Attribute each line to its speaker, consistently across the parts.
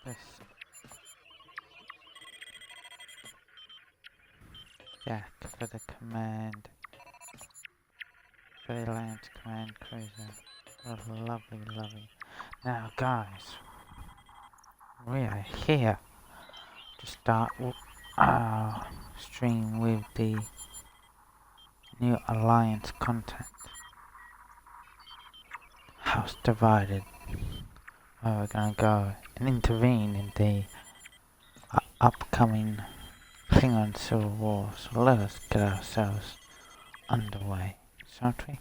Speaker 1: This. Jack for the command. Very land command cruiser. What a lovely, lovely. Now, guys, we are here to start our stream with the new alliance contact. House divided. Where we're gonna go and intervene in the upcoming Klingon Civil War. So let us get ourselves underway, shan't we?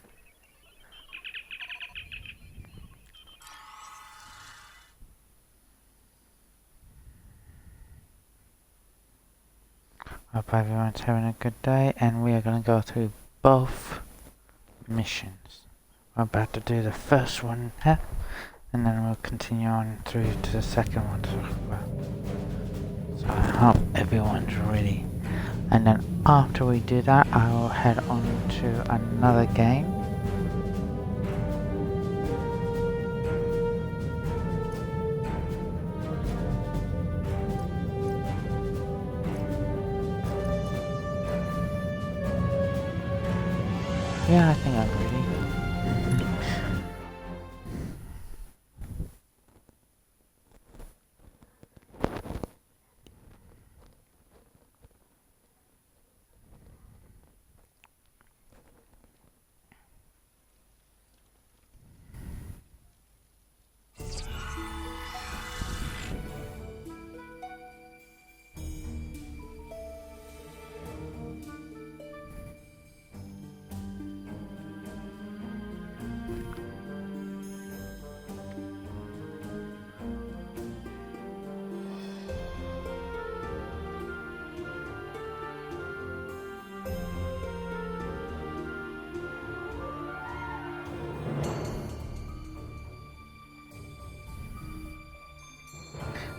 Speaker 1: Hope everyone's having a good day, and we are going to go through both missions. We're about to do the first one here, and then we'll continue on through to the second one as well. So I hope everyone's ready. And then after we do that, I will head on to another game. Yeah, I think I'm ready.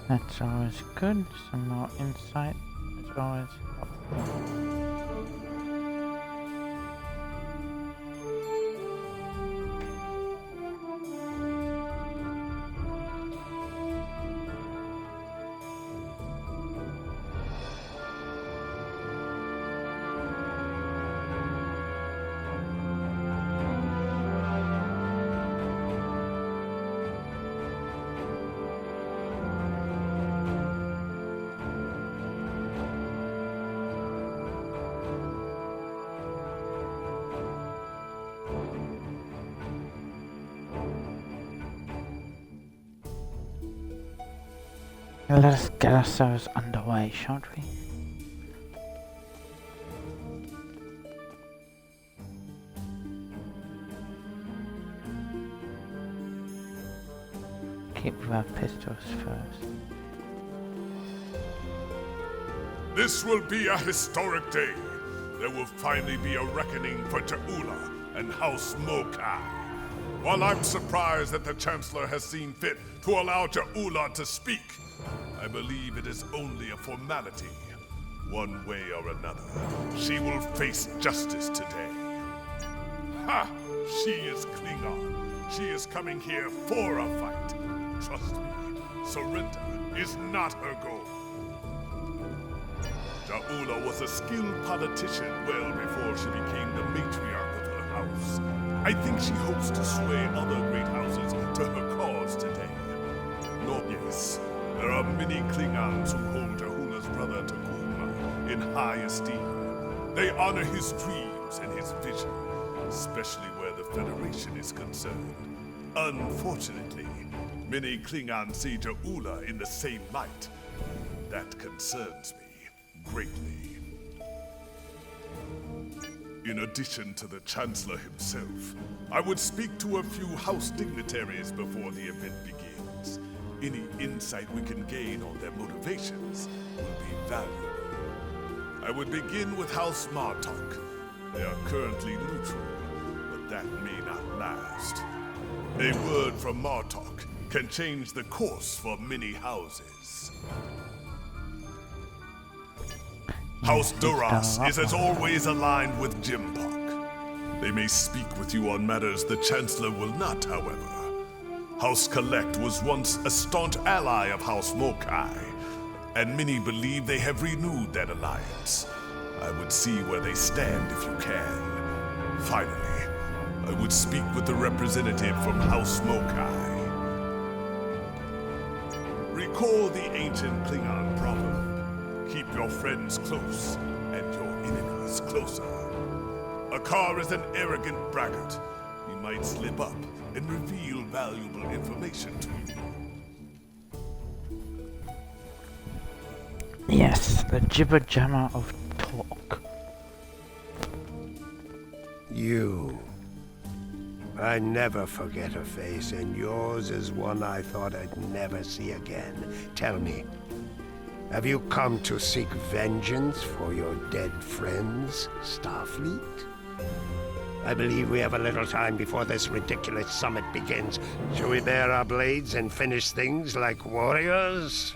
Speaker 1: That's always good. Some more insight is always helpful. Let us get ourselves underway, shan't we? Keep with our pistols first.
Speaker 2: This will be a historic day. There will finally be a reckoning for Ta'ula and House Mokai. While I'm surprised that the Chancellor has seen fit to allow Ta'ula to speak, I believe it is only a formality. One way or another, she will face justice today. Ha! She is Klingon. She is coming here for a fight. Trust me, surrender is not her goal. Ta'ula was a skilled politician well before she became the matriarch of her house. I think she hopes to sway other great houses to her cause today. No, yes. There are many Klingons who hold Ta'ula's brother Takuma in high esteem. They honor his dreams and his vision, especially where the Federation is concerned. Unfortunately, many Klingons see Ta'ula in the same light. That concerns me greatly. In addition to the Chancellor himself, I would speak to a few House dignitaries before the event begins. Any insight we can gain on their motivations will be valuable. I would begin with House Martok. They are currently neutral, but that may not last. A word from Martok can change the course for many houses. House
Speaker 1: he's done a
Speaker 2: Duras
Speaker 1: lot
Speaker 2: is as
Speaker 1: more.
Speaker 2: always aligned with Jimpok. They may speak with you on matters the Chancellor will not, however. House Collect was once a staunch ally of House Mokai, and many believe they have renewed that alliance. I would see where they stand if you can. Finally, I would speak with the representative from House Mokai. Recall the ancient Klingon proverb: keep your friends close and your enemies closer. A car is an arrogant braggart. He might slip up and reveal valuable information to you.
Speaker 1: Yes, the jibber jammer of talk.
Speaker 3: You. I never forget a face, and yours is one I thought I'd never see again. Tell me, have you come to seek vengeance for your dead friends, Starfleet? I believe we have a little time before this ridiculous summit begins. Shall we bare our blades and finish things like warriors?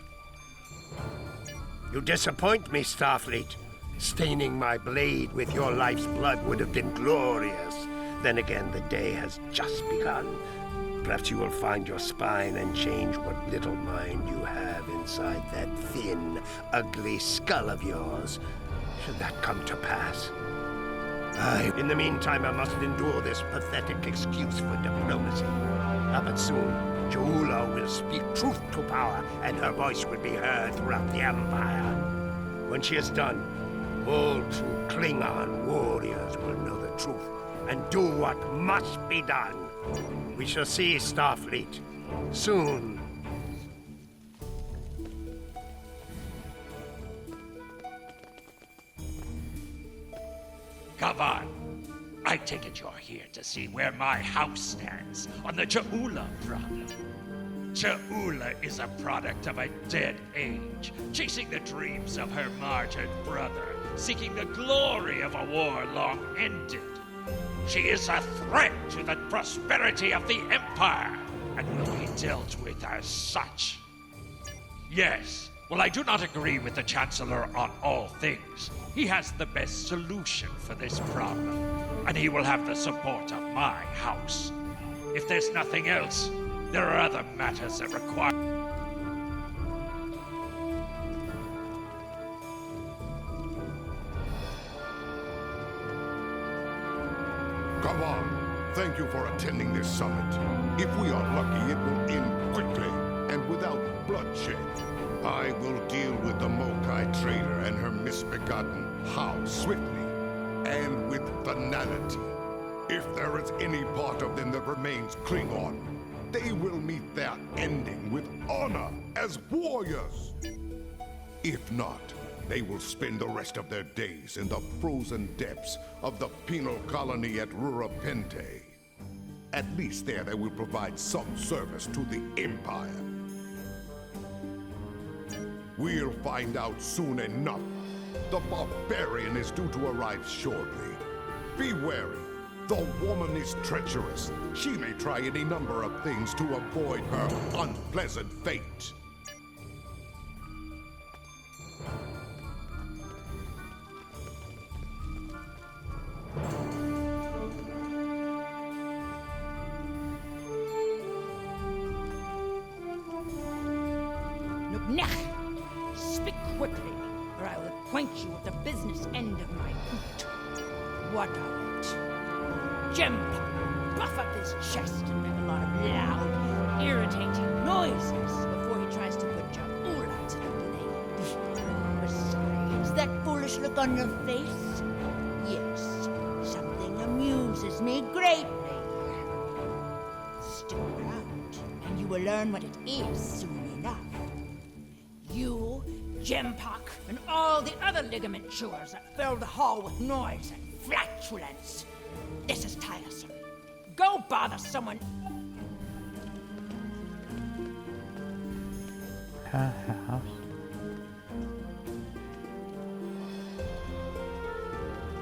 Speaker 3: You disappoint me, Starfleet. Staining my blade with your life's blood would have been glorious. Then again, the day has just begun. Perhaps you will find your spine and change what little mind you have inside that thin, ugly skull of yours. Should that come to pass? In the meantime, I must endure this pathetic excuse for diplomacy. But soon, Ja'ula will speak truth to power, and her voice will be heard throughout the Empire. When she is done, all true Klingon warriors will know the truth and do what must be done. We shall see, Starfleet. Soon.
Speaker 4: Come on. I take it you're here to see where my house stands on the Ja'ula problem. Ja'ula is a product of a dead age, chasing the dreams of her martyred brother, seeking the glory of a war long ended. She is a threat to the prosperity of the Empire, and will be dealt with as such. Yes, well, I do not agree with the Chancellor on all things. He has the best solution for this problem, and he will have the support of my house. If there's nothing else, there are other matters that require...
Speaker 2: Come on. Thank you for attending this summit. If we are lucky, it will end quickly and without bloodshed. I will deal with the Mokai trader and her misbegotten House swiftly and with finality. If there is any part of them that remains Klingon, they will meet their ending with honor as warriors. If not, they will spend the rest of their days in the frozen depths of the penal colony at Rurapente. At least there they will provide some service to the Empire. We'll find out soon enough. The barbarian is due to arrive shortly. Be wary. The woman is treacherous. She may try any number of things to avoid her unpleasant fate.
Speaker 5: Nuknech! Speak quickly, or I will acquaint you with the business end of my boot. What of it? Jempa, puff up his chest and make a lot of loud, irritating noises before he tries to put Ja'ula to the blade. Besides, that foolish look on your face? Yes, something amuses me greatly. Stick around, and you will learn what it is soon enough. You, Jempak, and all the other ligament chewers that fill the hall with noise and flatulence. This is tiresome. Go bother someone.
Speaker 1: Her house.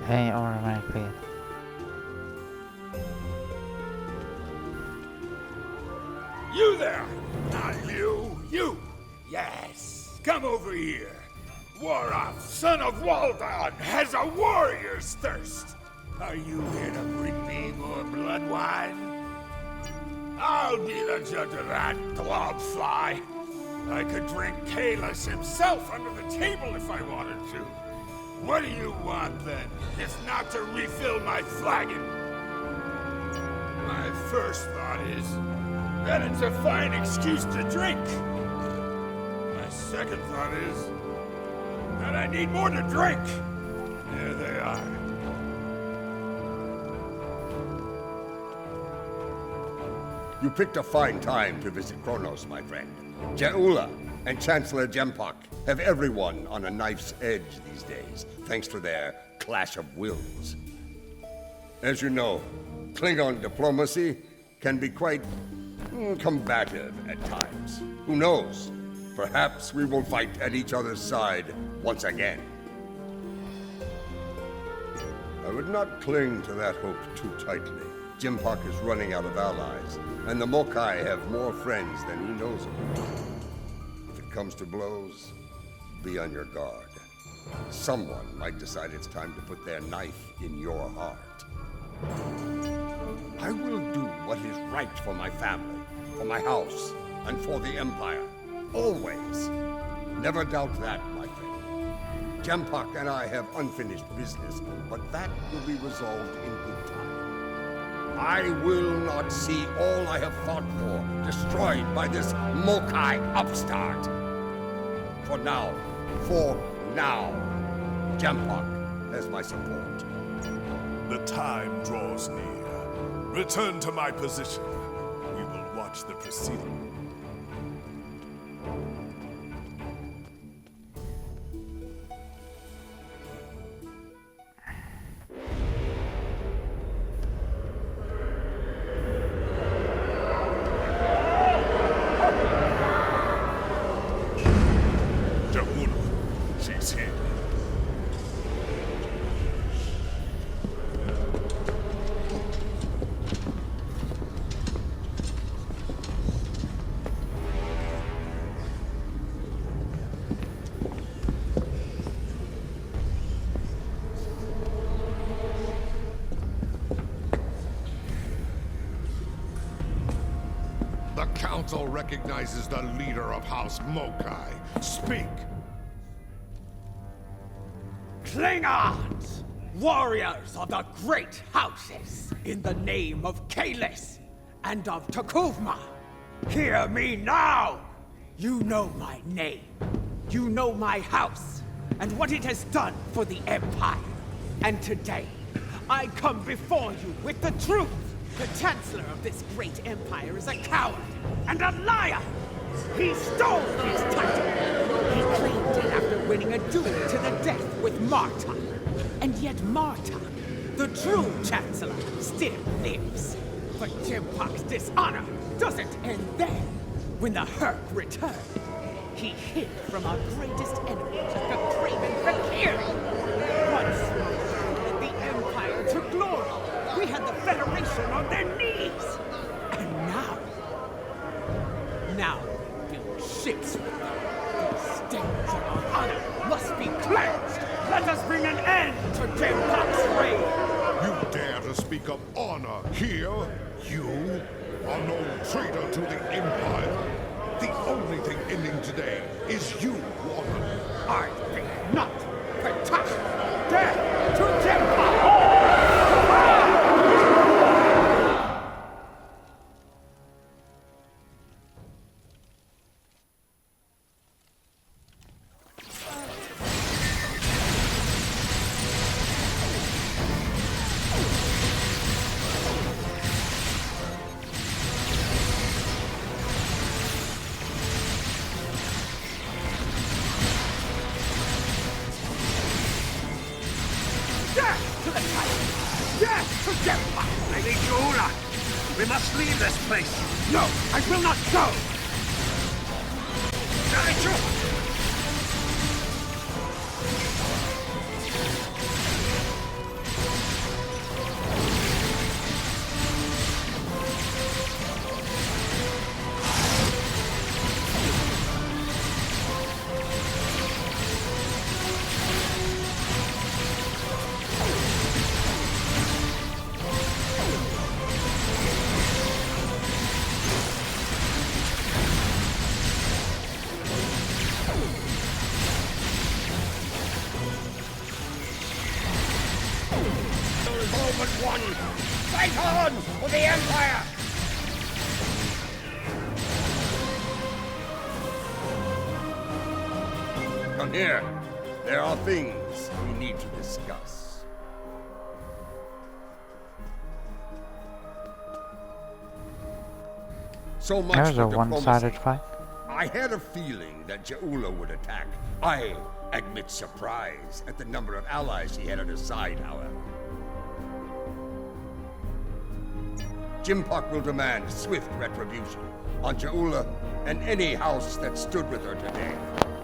Speaker 1: Hey, automatically.
Speaker 6: You there! Not you! You! Yes! Come over here! Warath, son of Waldon, has a warrior's thirst! Are you here to bring me more blood wine? I'll be the judge of that, globfly! I could drink Kalis himself under the table if I wanted to. What do you want, then, if not to refill my flagon? My first thought is that it's a fine excuse to drink. My second thought is that I need more to drink. There they are.
Speaker 3: You picked a fine time to visit Kronos, my friend. Jeula and Chancellor Jempok have everyone on a knife's edge these days, thanks to their clash of wills. As you know, Klingon diplomacy can be quite combative at times. Who knows? Perhaps we will fight at each other's side once again. I would not cling to that hope too tightly. Jempok is running out of allies, and the Mokai have more friends than he knows of. If it comes to blows, be on your guard. Someone might decide it's time to put their knife in your heart. I will do what is right for my family, for my house, and for the Empire. Always. Never doubt that, my friend. Jempok and I have unfinished business, but that will be resolved in good time. I will not see all I have fought for destroyed by this Mokai upstart. For now, Jempok has my support.
Speaker 2: The time draws near. Return to my position. We will watch the proceedings. She's here.
Speaker 6: The Council recognizes the leader of House Mokai. Speak!
Speaker 7: Klingons! Warriors of the great houses! In the name of Kalis and of Takuvma! Hear me now! You know my name. You know my house, and what it has done for the Empire. And today, I come before you with the truth! The Chancellor of this great empire is a coward and a liar! He stole his title! He claimed it after winning a duel to the death with Marta. And yet Marta, the true Chancellor, still lives. But Jempok's dishonor doesn't end there. When the Herc returned, he hid from our greatest enemy, the craven Fakiri. Once Marta led the Empire to glory, we had the Federation on their knees. And now we build ships with them. These stains of our honor must be cleansed. Let us bring an end to Jempok's reign.
Speaker 6: You dare to speak of honor here? You? A known traitor to the Empire? The only thing ending today is you, woman.
Speaker 7: I think not. Protect! Death to Jempok! Death to the Titan! Death to Jempok!
Speaker 8: Lady Jeula, we must leave this place.
Speaker 7: No, I will not go!
Speaker 8: Nigel!
Speaker 6: son for the Empire! Come here. There are things we need to discuss. So much
Speaker 1: That was
Speaker 6: for
Speaker 1: a
Speaker 6: diplomacy.
Speaker 1: one-sided fight.
Speaker 6: I had a feeling that Ja'ula would attack. I admit surprise at the number of allies he had at his side, however. Jimpak will demand swift retribution on Ja'ula and any house that stood with her today.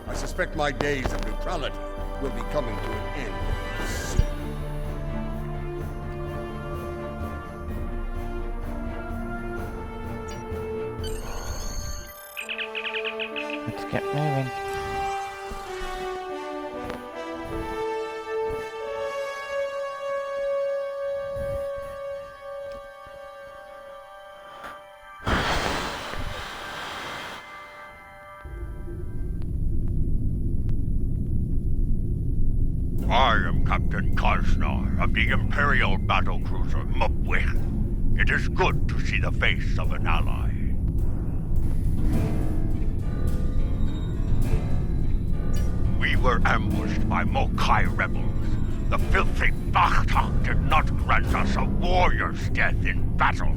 Speaker 6: I suspect my days of neutrality will be coming to an end soon.
Speaker 1: Let's get moving.
Speaker 4: I am Captain Karsnar of the Imperial battlecruiser Mupwich. It is good to see the face of an ally. We were ambushed by Mokai rebels. The filthy Bachtak did not grant us a warrior's death in battle.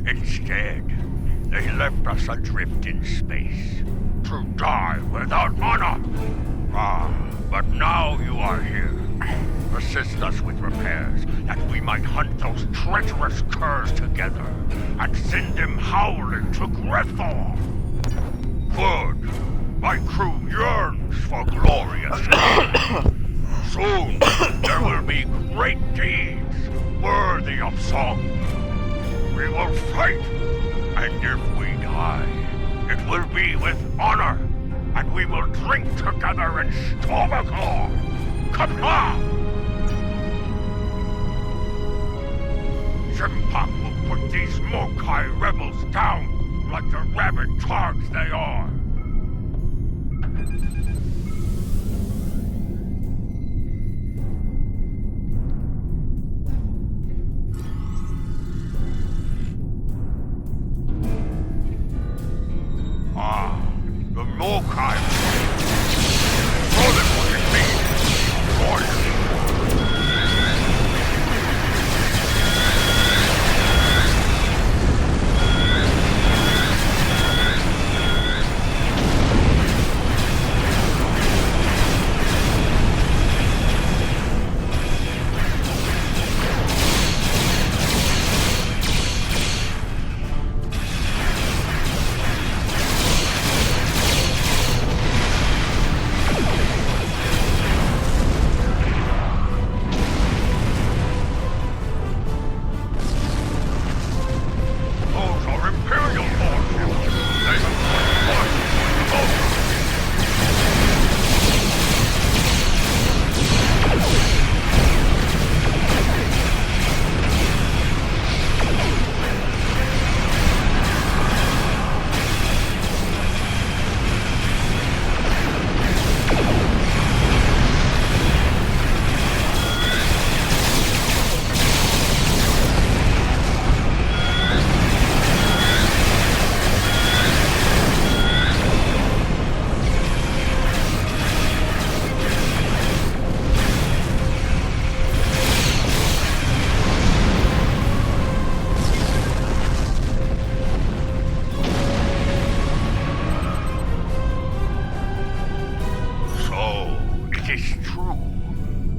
Speaker 4: Instead, they left us adrift in space, to die without honor. But now you are here. Assist us with repairs, that we might hunt those treacherous curs together, and send them howling to Grethor. Good. My crew yearns for glorious deeds. Soon, there will be great deeds, worthy of song. We will fight, and if we die, it will be with honor. And we will drink together in Stormaclaw! Kapla! Jimpak will put these Mokai rebels down like the rabid targs they are. The Mokai. Show them what it means. Warriors.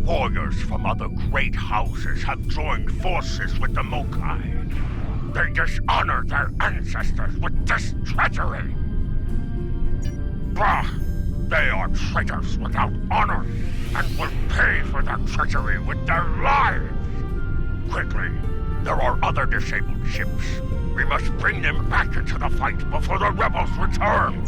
Speaker 4: Warriors from other great houses have joined forces with the Mokai. They dishonor their ancestors with this treachery. Bah! They are traitors without honor, and will pay for their treachery with their lives! Quickly, there are other disabled ships. We must bring them back into the fight before the rebels return!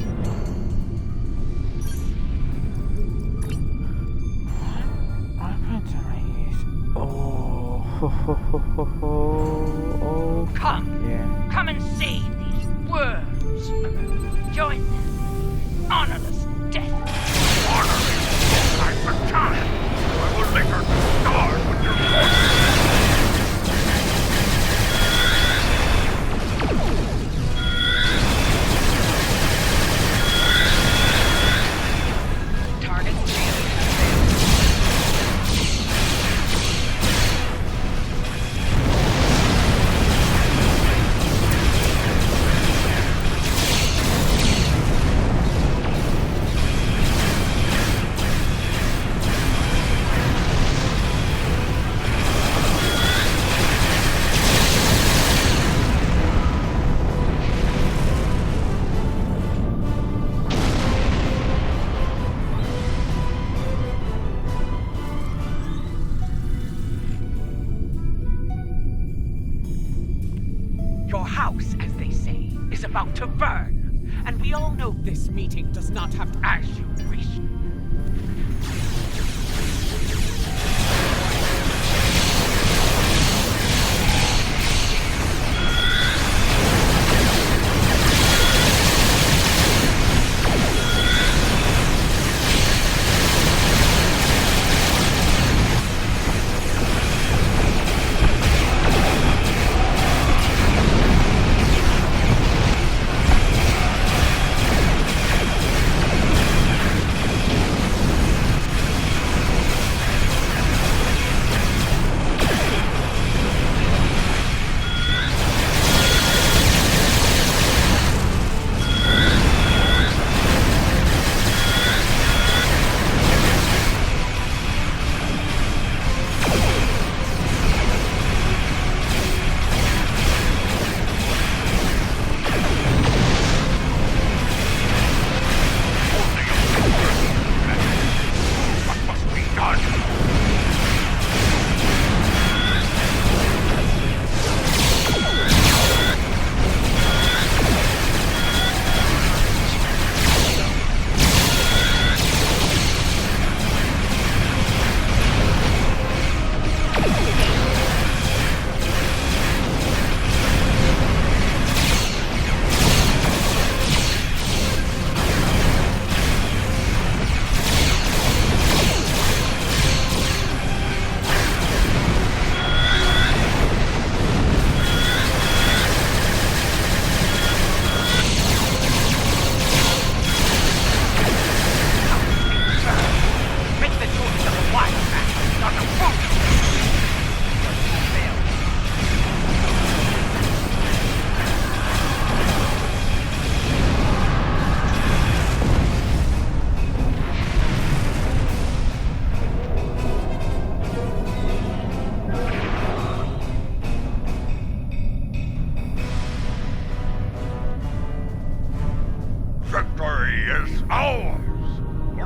Speaker 5: Come!
Speaker 1: Yeah.
Speaker 5: Come and save these worms! Join them! Honorless death!
Speaker 4: Honorless death for time! I will later start with your forces!
Speaker 8: Your house, as they say, is about to burn. And we all know
Speaker 7: This meeting does not have to...
Speaker 8: as you wish.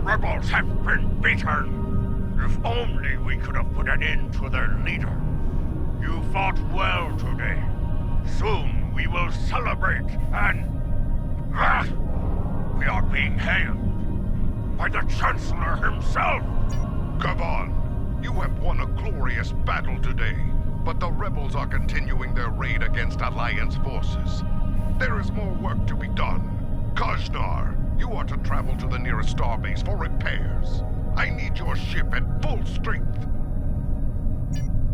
Speaker 4: rebels have been beaten. If only we could have put an end to their leader. You fought well today. Soon we will celebrate and... we are being hailed by the Chancellor himself.
Speaker 9: Come on. You have won a glorious battle today, but the rebels are continuing their raid against Alliance forces. There is more work to be done. Kajnar, you are to travel to the nearest starbase for repairs. I need your ship at full strength.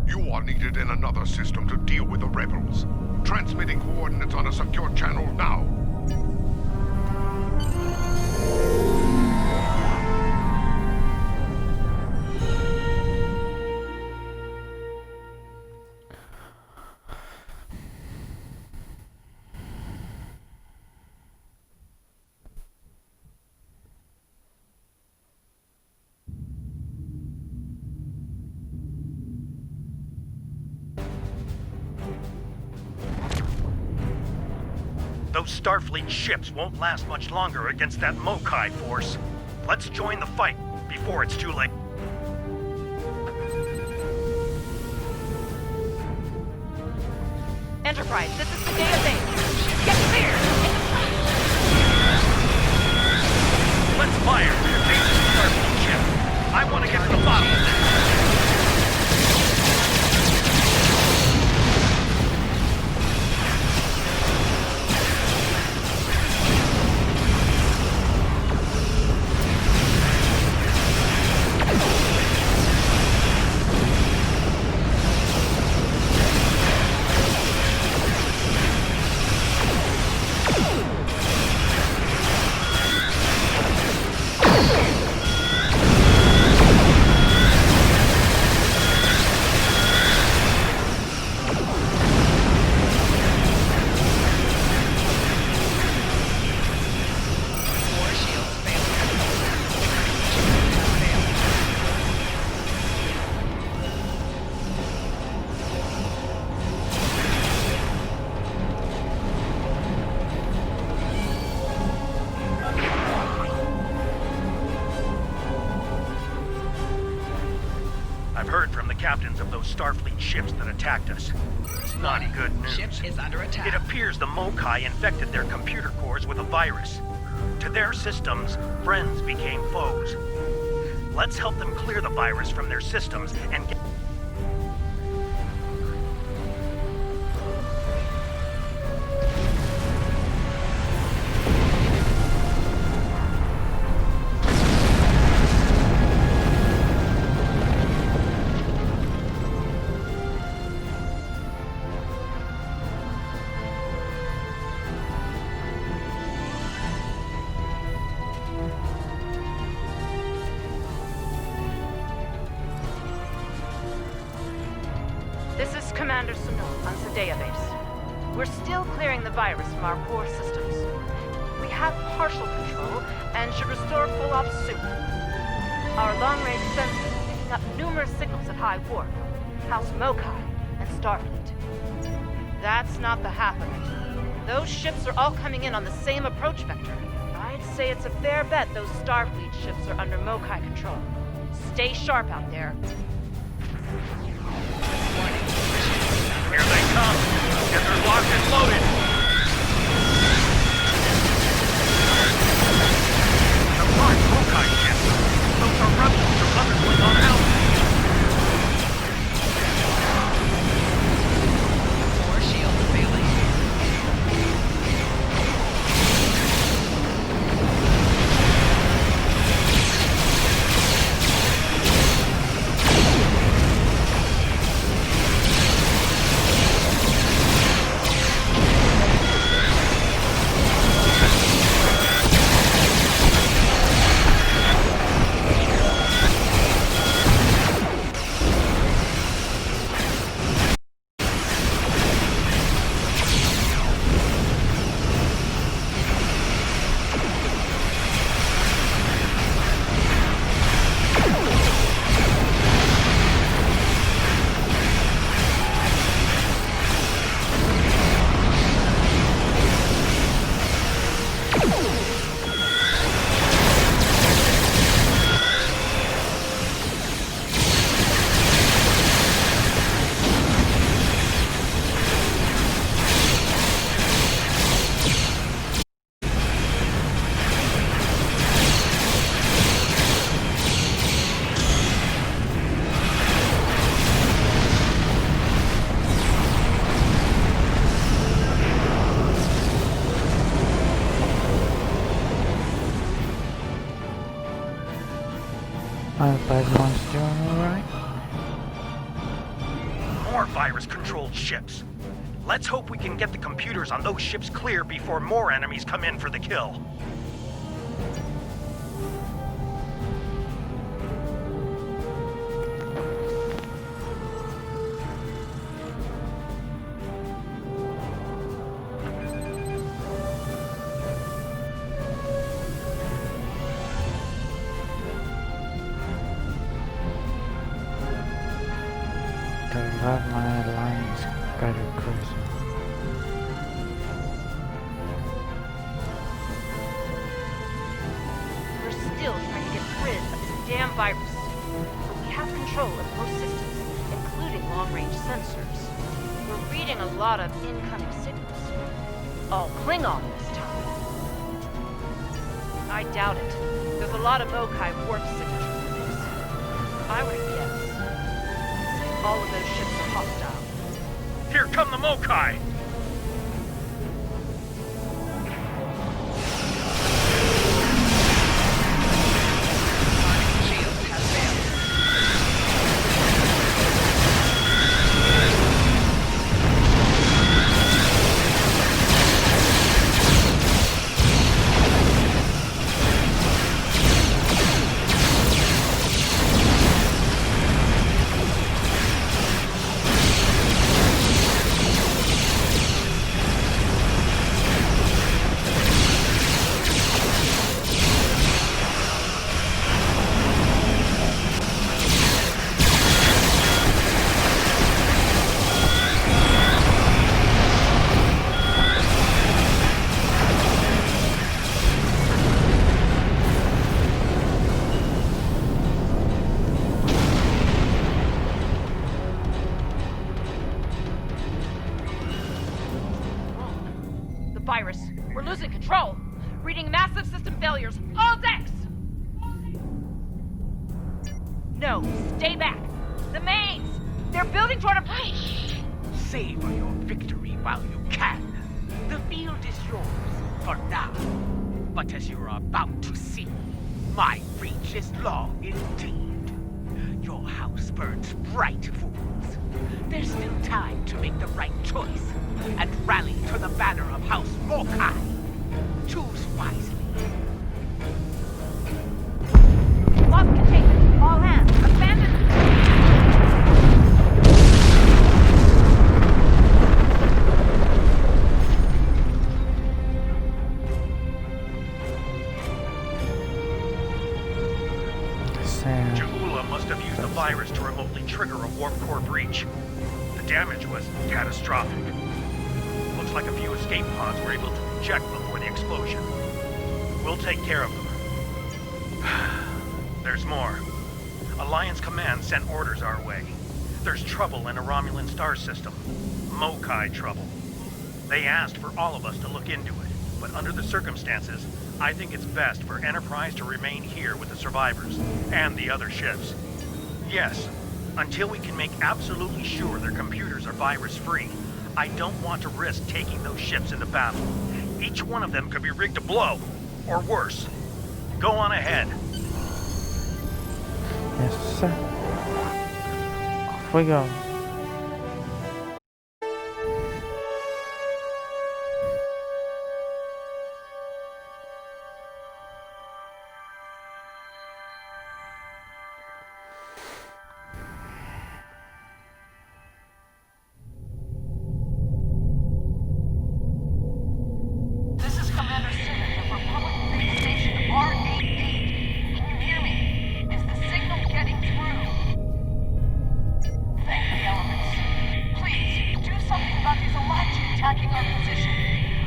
Speaker 9: You are needed in another system to deal with the rebels. Transmitting coordinates on a secure channel now.
Speaker 10: Those Starfleet ships won't last much longer against that Mokai force. Let's join the fight before it's too late.
Speaker 11: Enterprise, this is the day of days. Get clear!
Speaker 10: Let's fire! Take this Starfleet ship. I want to get to the bottom of this. captains of those Starfleet ships that attacked us. It's not good news.
Speaker 8: Ship is under attack.
Speaker 10: It appears the Mokai infected their computer cores with a virus. To their systems, friends became foes. Let's help them clear the virus from their systems and get...
Speaker 11: This is Commander Sonal on Sedea Base. We're still clearing the virus from our core systems. We have partial control and should restore full ops soon. Our long-range sensors are picking up numerous signals at high warp, House Mokai, and Starfleet. That's not the half of it. Those ships are all coming in on the same approach vector. I'd say it's a fair bet those Starfleet ships are under Mokai control. Stay sharp out there.
Speaker 10: Here they come! Get her locked and loaded! The large Mokai ships! Those are rebels from undergoing on out!
Speaker 8: Four shields failing.
Speaker 1: I hope everyone's doing alright.
Speaker 10: More virus-controlled ships. Let's hope we can get the computers on those ships clear before more enemies come in for the kill.
Speaker 1: I love my Alliance battle cruiser.
Speaker 11: We're still trying to get rid of this damn virus. But we have control of most systems, including long-range sensors. We're reading a lot of incoming signals. All Klingon this time. I doubt it. There's a lot of Mokai warp signature in this. If I were to guess, all of those ships are hostile.
Speaker 10: Here come the Mokai!
Speaker 8: Shield has failed.
Speaker 11: virus. We're losing control. Reading massive system failures. All decks! No, stay back. The mains! They're building toward a breach!
Speaker 8: Savor your victory while you can. The field is yours for now. But as you're about to see, my reach is long indeed. Your house burns bright, fools. There's still time to make the right choice and rally to the banner of House Mokai. Choose wisely.
Speaker 11: Lost containment. All hands. Abandon.
Speaker 10: Ja'ula must have used the virus to remotely trigger a warp core breach. The damage was catastrophic. Looks like a few escape pods were able to eject before the explosion. We'll take care of them. There's more. Alliance Command sent orders our way. There's trouble in a Romulan star system. Mokai trouble. They asked for all of us to look into it, but under the circumstances, I think it's best for Enterprise to remain here with the survivors and the other ships. Yes, until we can make absolutely sure their computers are virus-free, I don't want to risk taking those ships into battle. Each one of them could be rigged to blow, or worse. Go on ahead.
Speaker 1: Yes, sir. Off we go.
Speaker 11: This is Commander Simmons of Republic Base Station R88. Can you hear me? Is the signal getting through? Thank the elements. Please, do something about these Alachi attacking our position.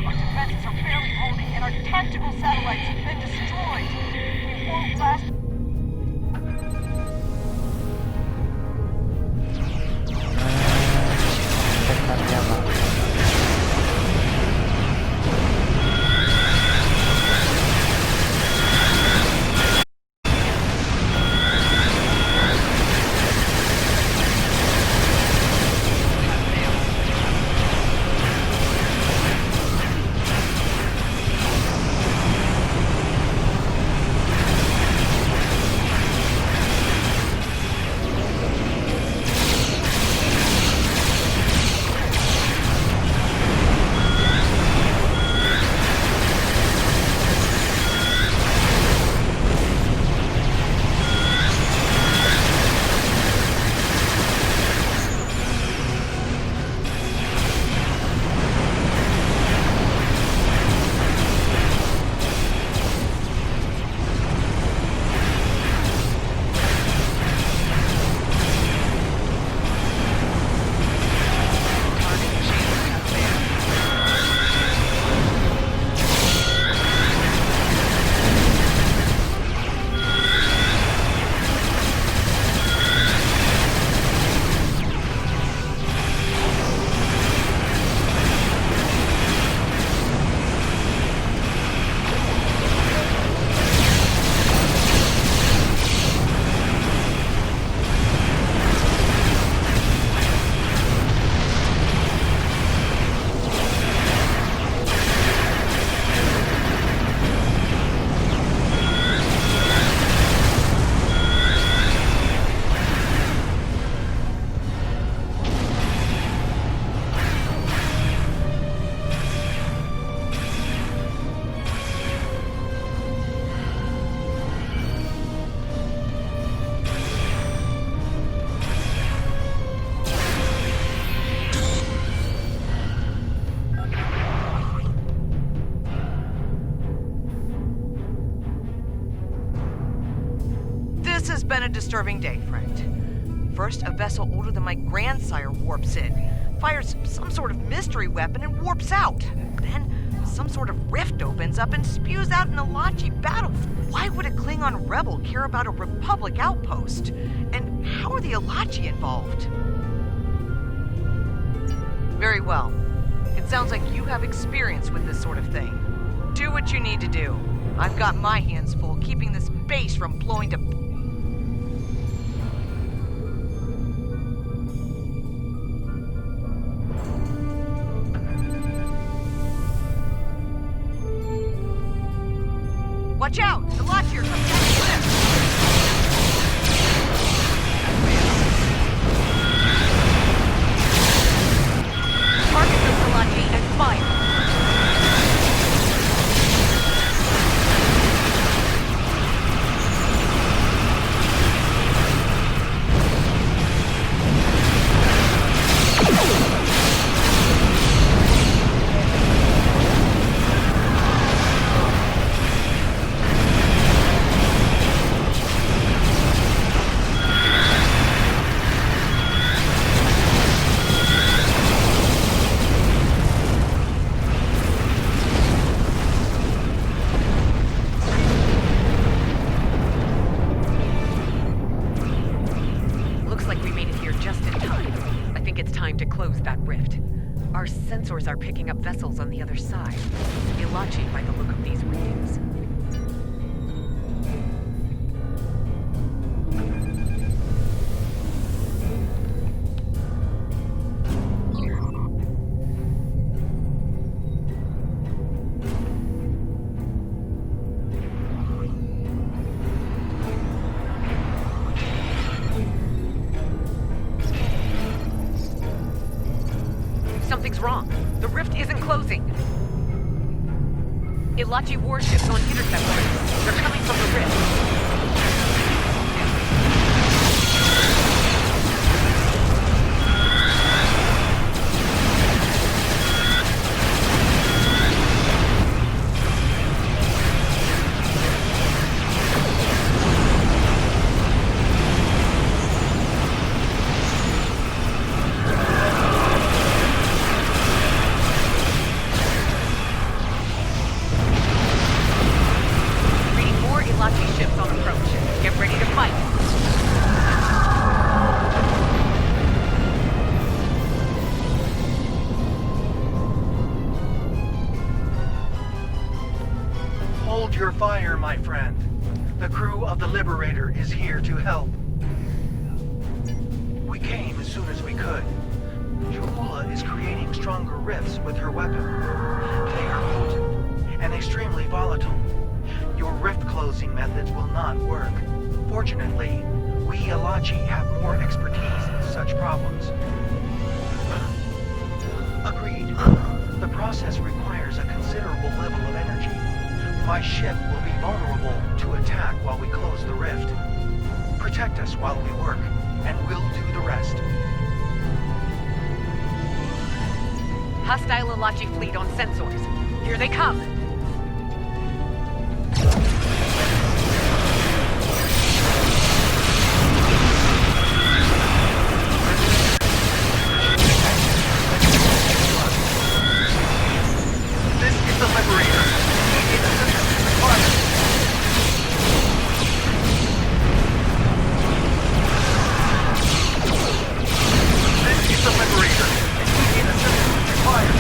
Speaker 11: Our defenses are barely holding, and our tactical satellites have been destroyed. We won't last.
Speaker 12: This has been a disturbing day, friend. First, a vessel older than my grandsire warps in, fires some sort of mystery weapon and warps out. Then, some sort of rift opens up and spews out an Alachi battle. Why would a Klingon rebel care about a Republic outpost? And how are the Alachi involved? Very well. It's sounds like you have experience with this sort of thing. Do what you need to do. I've got my hands full keeping this base from blowing to... Watch out! The launch here comes down the lift!
Speaker 11: Target the Salachi and fire. Sensors are picking up vessels on the other side. Ilachi by the look of these readings. Something's wrong. The rift isn't closing. Ilachi warships on intercept. They're coming from the rift.
Speaker 10: Hold your fire, my friend. The crew of the Liberator is here to help. We came as soon as we could. Juula is creating stronger rifts with her weapon. They are potent and extremely volatile. Your rift closing methods will not work. Fortunately, we Ilachi have more expertise in such problems. Agreed. The process requires a considerable level of energy. My ship will be vulnerable to attack while we close the rift. Protect us while we work, and we'll do the rest.
Speaker 11: Hostile Ilachi fleet on sensors. Here they come.
Speaker 10: This is the Liberator. Immediate assistance is required. This is the Liberator. Immediate assistance is required.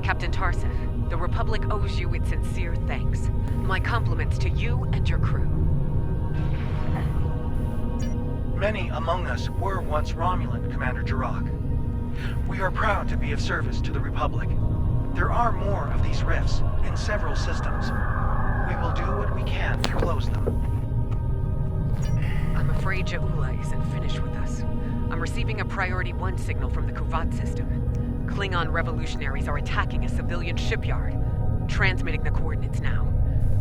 Speaker 13: Captain Tarseth, the Republic owes you its sincere thanks. My compliments to you and your crew.
Speaker 10: Many among us were once Romulan, Commander Jirok. We are proud to be of service to the Republic. There are more of these rifts in several systems. We will do what we can to close them.
Speaker 13: I'm afraid Ja'ula isn't finished with us. I'm receiving a Priority 1 signal from the Kuvat system. Klingon revolutionaries are attacking a civilian shipyard. Transmitting the coordinates now.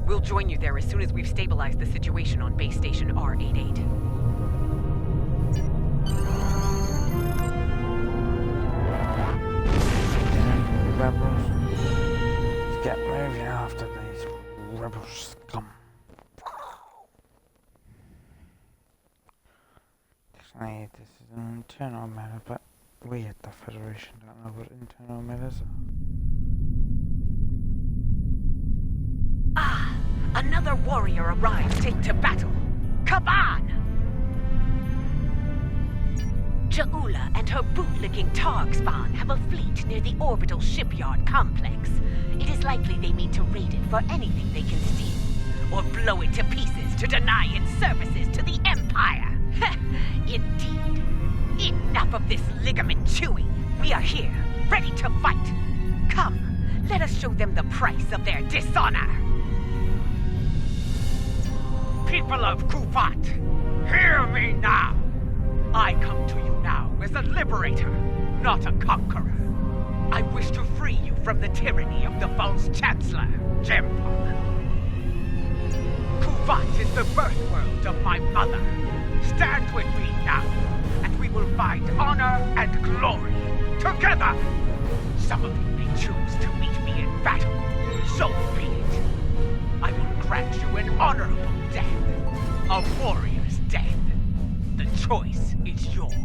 Speaker 13: We'll join you there as soon as we've stabilized the situation on base station R88.
Speaker 1: Rebels. Let's get moving after these rebel scum. Actually, this is an internal matter, but we at the Federation don't know what internal matters are.
Speaker 8: Ah! Another warrior arrives to battle! Kaban! Ja'ula and her bootlicking Targ spawn have a fleet near the orbital shipyard complex. It is likely they mean to raid it for anything they can steal, or blow it to pieces to deny its services to the Empire. Indeed. Enough of this ligament chewing. We are here, ready to fight. Come, let us show them the price of their dishonor. People of Kuvat, hear me now. I come to you now as a liberator, not a conqueror. I wish to free you from the tyranny of the false chancellor, Jempon. Kuvat is the birth world of my mother. Stand with me now, and we will find honor and glory together. Some of you may choose to meet me in battle. So be it. I will grant you an honorable death, a warrior's death. The choice is yours.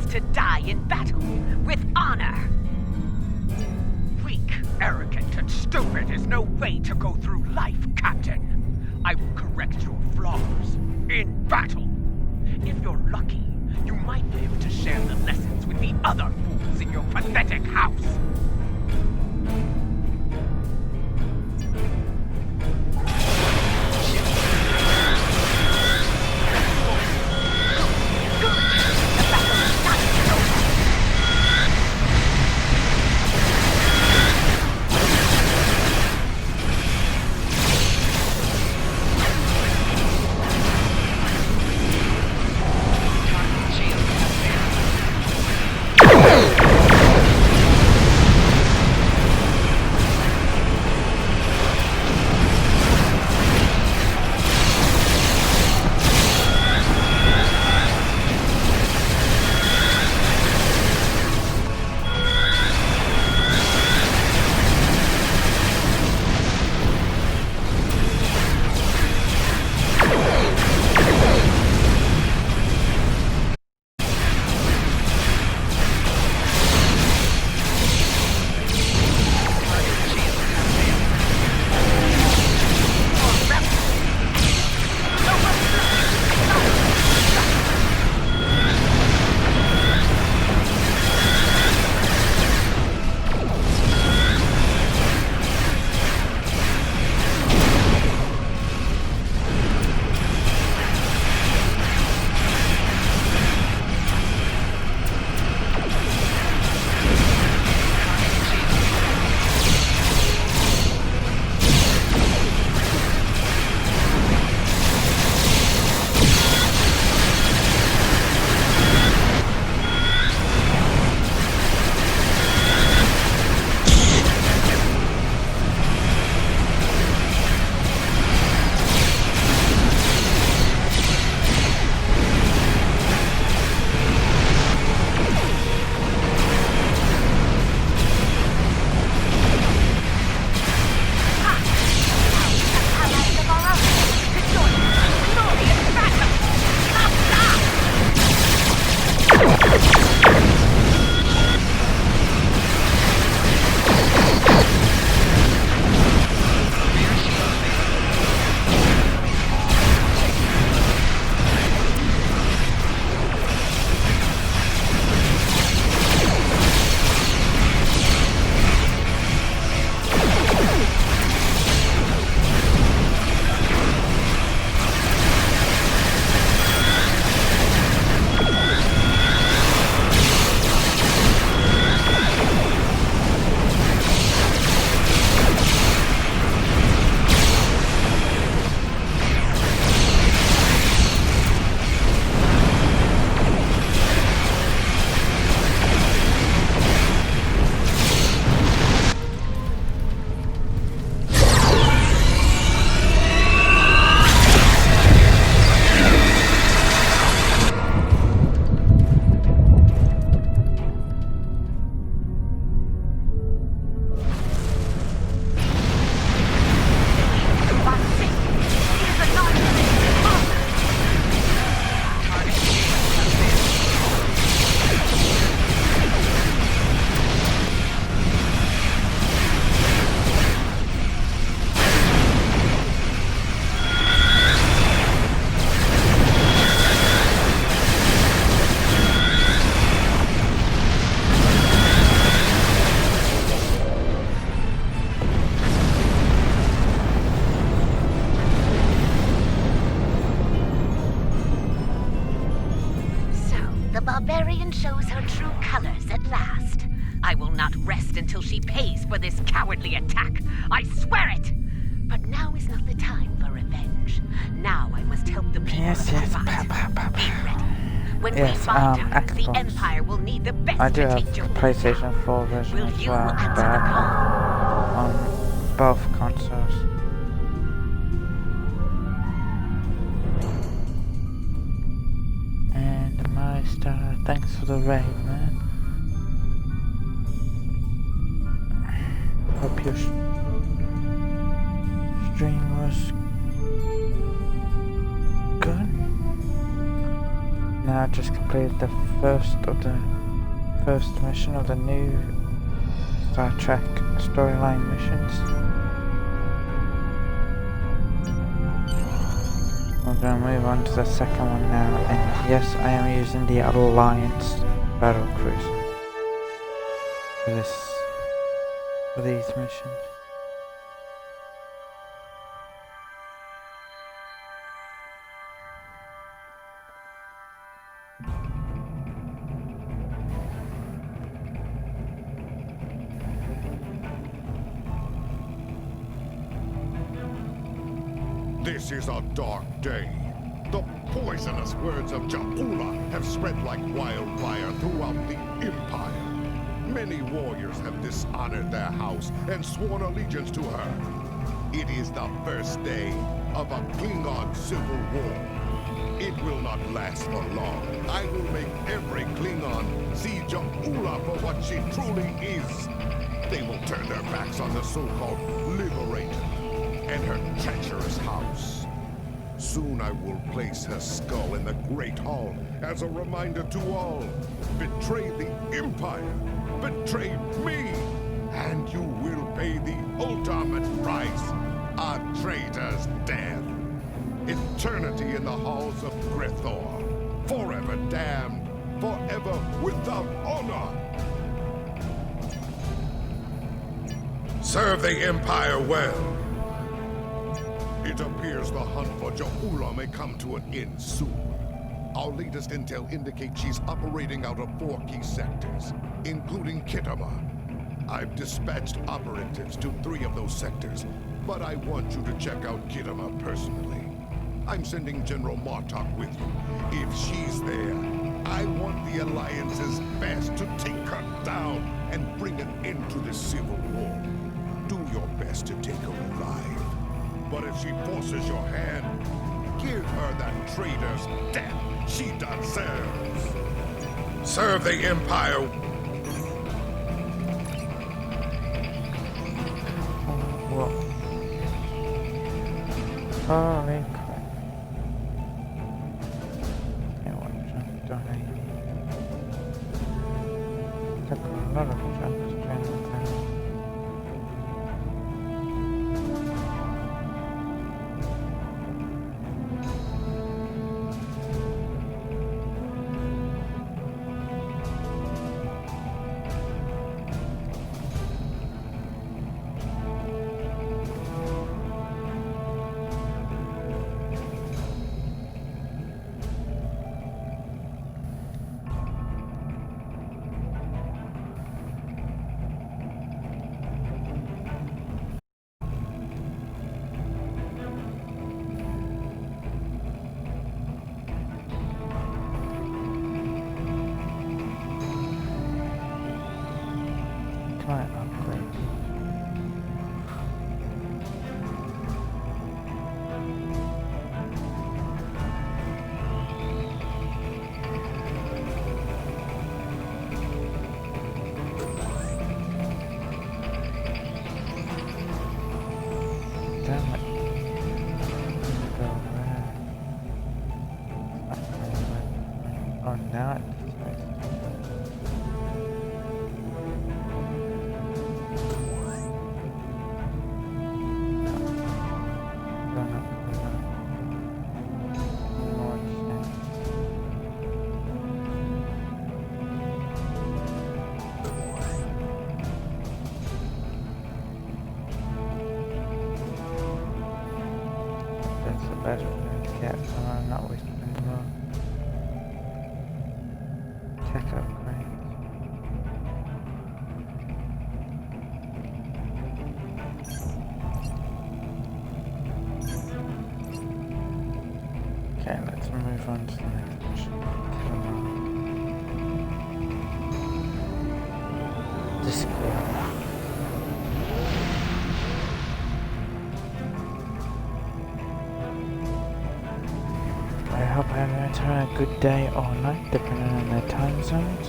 Speaker 8: To die in battle with honor. Weak, arrogant, and stupid is no way to go through life, Captain. I will correct your flaws in battle. If you're lucky, you might live to share the lessons with the other fools in your pathetic house. barbarian shows her true colors at last. I will not rest until she pays for this cowardly attack. I swear it! But now is not the time for revenge. Now I must help the people
Speaker 1: Yes,
Speaker 8: of
Speaker 1: yes.
Speaker 8: Kuvat. Be ready. When
Speaker 1: Yes,
Speaker 8: we find her,
Speaker 1: Xbox.
Speaker 8: the Empire will need the best
Speaker 1: I do
Speaker 8: to
Speaker 1: have
Speaker 8: take
Speaker 1: the
Speaker 8: Jerusalem.
Speaker 1: PlayStation 4 version
Speaker 8: Will
Speaker 1: as
Speaker 8: you
Speaker 1: well,
Speaker 8: answer
Speaker 1: but
Speaker 8: the call?
Speaker 1: on both consoles. And my star, thanks for the raid, man. Hope your stream was good. Now I just completed the first mission of the new Star Trek storyline missions. We're going to move on to the second one now, and yes, I am using the Alliance Battle Cruiser for these missions.
Speaker 9: This is a dark day. The poisonous words of Ja'ula have spread like wildfire throughout the Empire. Many warriors have dishonored their house and sworn allegiance to her. It is the first day of a Klingon civil war. It will not last for long. I will make every Klingon see Ja'ula for what she truly is. They will turn their backs on the so-called Liberator and her treacherous house. Soon I will place her skull in the Great Hall as a reminder to all. Betray the Empire, betray me, and you will pay the ultimate price, a traitor's death. Eternity in the halls of Grithor, forever damned, forever without honor. Serve the Empire well. It appears the hunt for Ja'ula may come to an end soon. Our latest intel indicates she's operating out of 4 key sectors, including Kitama. I've dispatched operatives to 3 of those sectors, but I want you to check out Kitama personally. I'm sending General Martok with you. If she's there, I want the Alliance's best to take her down and bring an end to this civil war. Do your best to take her alive. But if she forces your hand, give her that traitor's death she deserves. Serve the Empire.
Speaker 1: Whoa. Holy crap. Okay, what junk do I need? Took a lot of junk to train them down. Quick upgrade. Okay, let's move on to the next mission. Discord. I hope everyone's having a good day or night, depending on their time zones.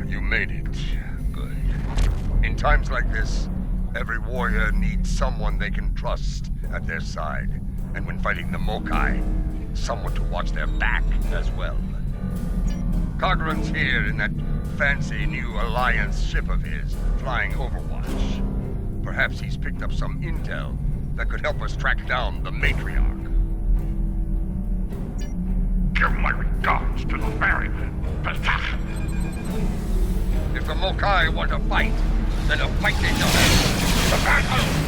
Speaker 9: You made it. Good. In times like this, every warrior needs someone they can trust at their side. And when fighting the Mokai, someone to watch their back as well. Cogran's here in that fancy new Alliance ship of his, flying Overwatch. Perhaps he's picked up some intel that could help us track down the Matriarch.
Speaker 6: Give my regards to the ferryman, Patach.
Speaker 9: If the Mokai want to fight, then a fight they shall have. The battle!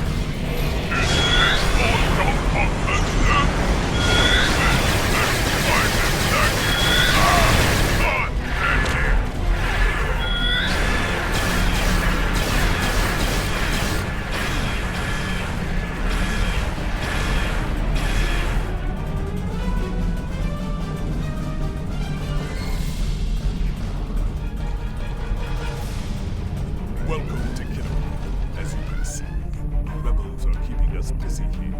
Speaker 2: Welcome to Kiddo. As you can see, rebels are keeping us busy here.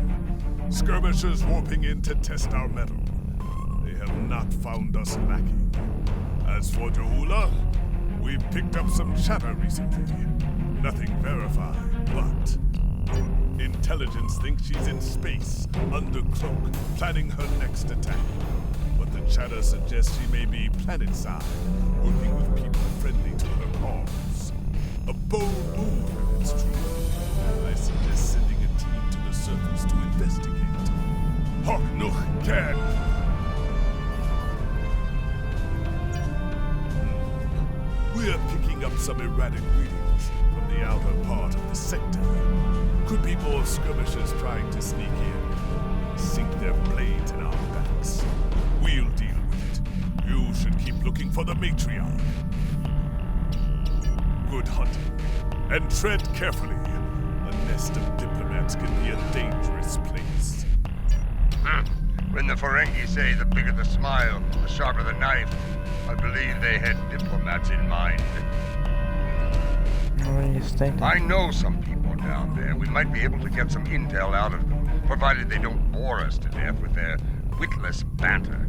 Speaker 2: Skirmishers warping in to test our mettle. They have not found us lacking. As for Jahula, we picked up some chatter recently. Nothing verified, but intelligence thinks she's in space, under cloak, planning her next attack. But the chatter suggests she may be planet-side, working with people friendly to her cause. A bold move, if it's true. I suggest sending a team to the surface to investigate. Hawk Nook can. We're picking up some erratic readings from the outer part of the sector. Could be more skirmishers trying to sneak in, sink their blades in our backs. We'll deal with it. You should keep looking for the Matriarch. Good hunting. And tread carefully. A nest of diplomats can be a dangerous place.
Speaker 9: When the Ferengi say the bigger the smile, the sharper the knife, I believe they had diplomats in mind.
Speaker 1: What are you stating?
Speaker 9: I know some people down there. We might be able to get some intel out of them, provided they don't bore us to death with their witless banter.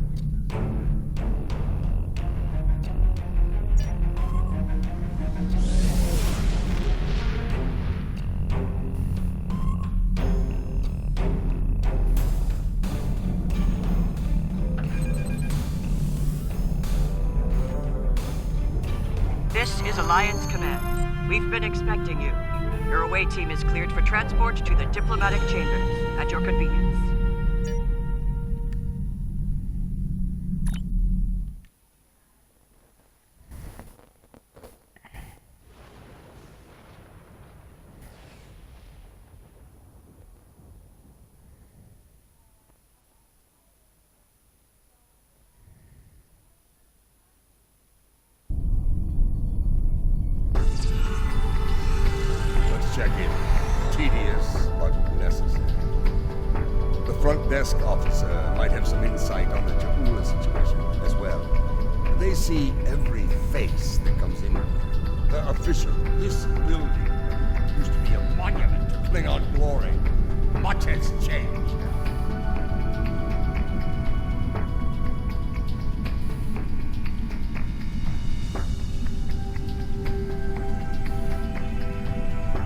Speaker 12: This is Alliance Command. We've been expecting you. Your away team is cleared for transport to the diplomatic chambers at your convenience.
Speaker 9: Check in. Tedious, but necessary. The front desk officer might have some insight on the Jahula situation as well. They see every face that comes in. Official, this building used to be a monument to Klingon glory. Much has changed.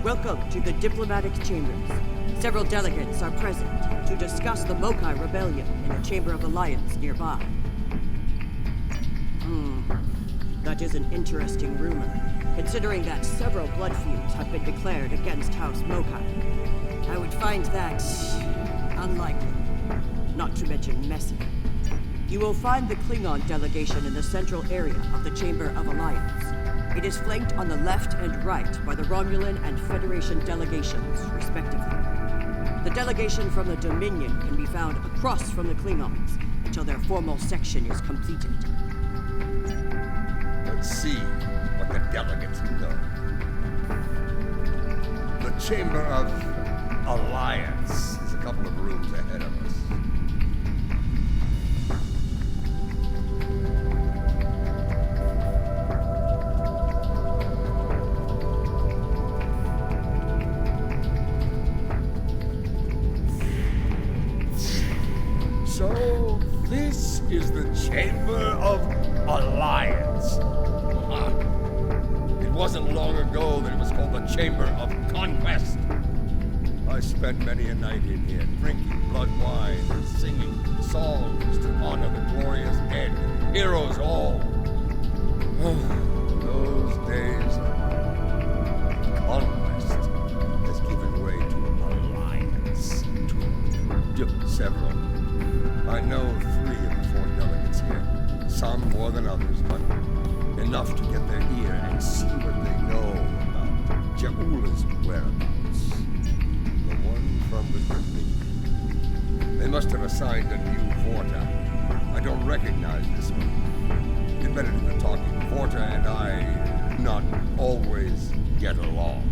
Speaker 12: Welcome to the diplomatic chambers. Several delegates are present to discuss the Mokai rebellion in the Chamber of Alliance nearby. That is an interesting rumor, considering that several blood feuds have been declared against House Mokai. I would find that unlikely, not to mention messy.
Speaker 14: You will find the Klingon delegation in the central area of the Chamber of Alliance. It is flanked on the left and right by the Romulan and Federation delegations, respectively. The delegation from the Dominion can be found across from the Klingons until their formal section is completed.
Speaker 6: Let's see what the delegates know. The Chamber of Alliance is a couple of rooms ahead of us. So, this is the Chamber of Alliance. Huh. It wasn't long ago that it was called the Chamber of Conquest. I spent many a night in here, drinking blood wine and singing songs to honor the glorious dead, heroes all. Those days of conquest has given way to alliance, to several. I know 3 of the 4 delegates here, some more than others, but enough to get their ear and see what they know about Ja'ula's whereabouts. The one from the Dominion. They must have assigned a new Vorta. I don't recognize this one. You'd better do the talking. Vorta and I not always get along.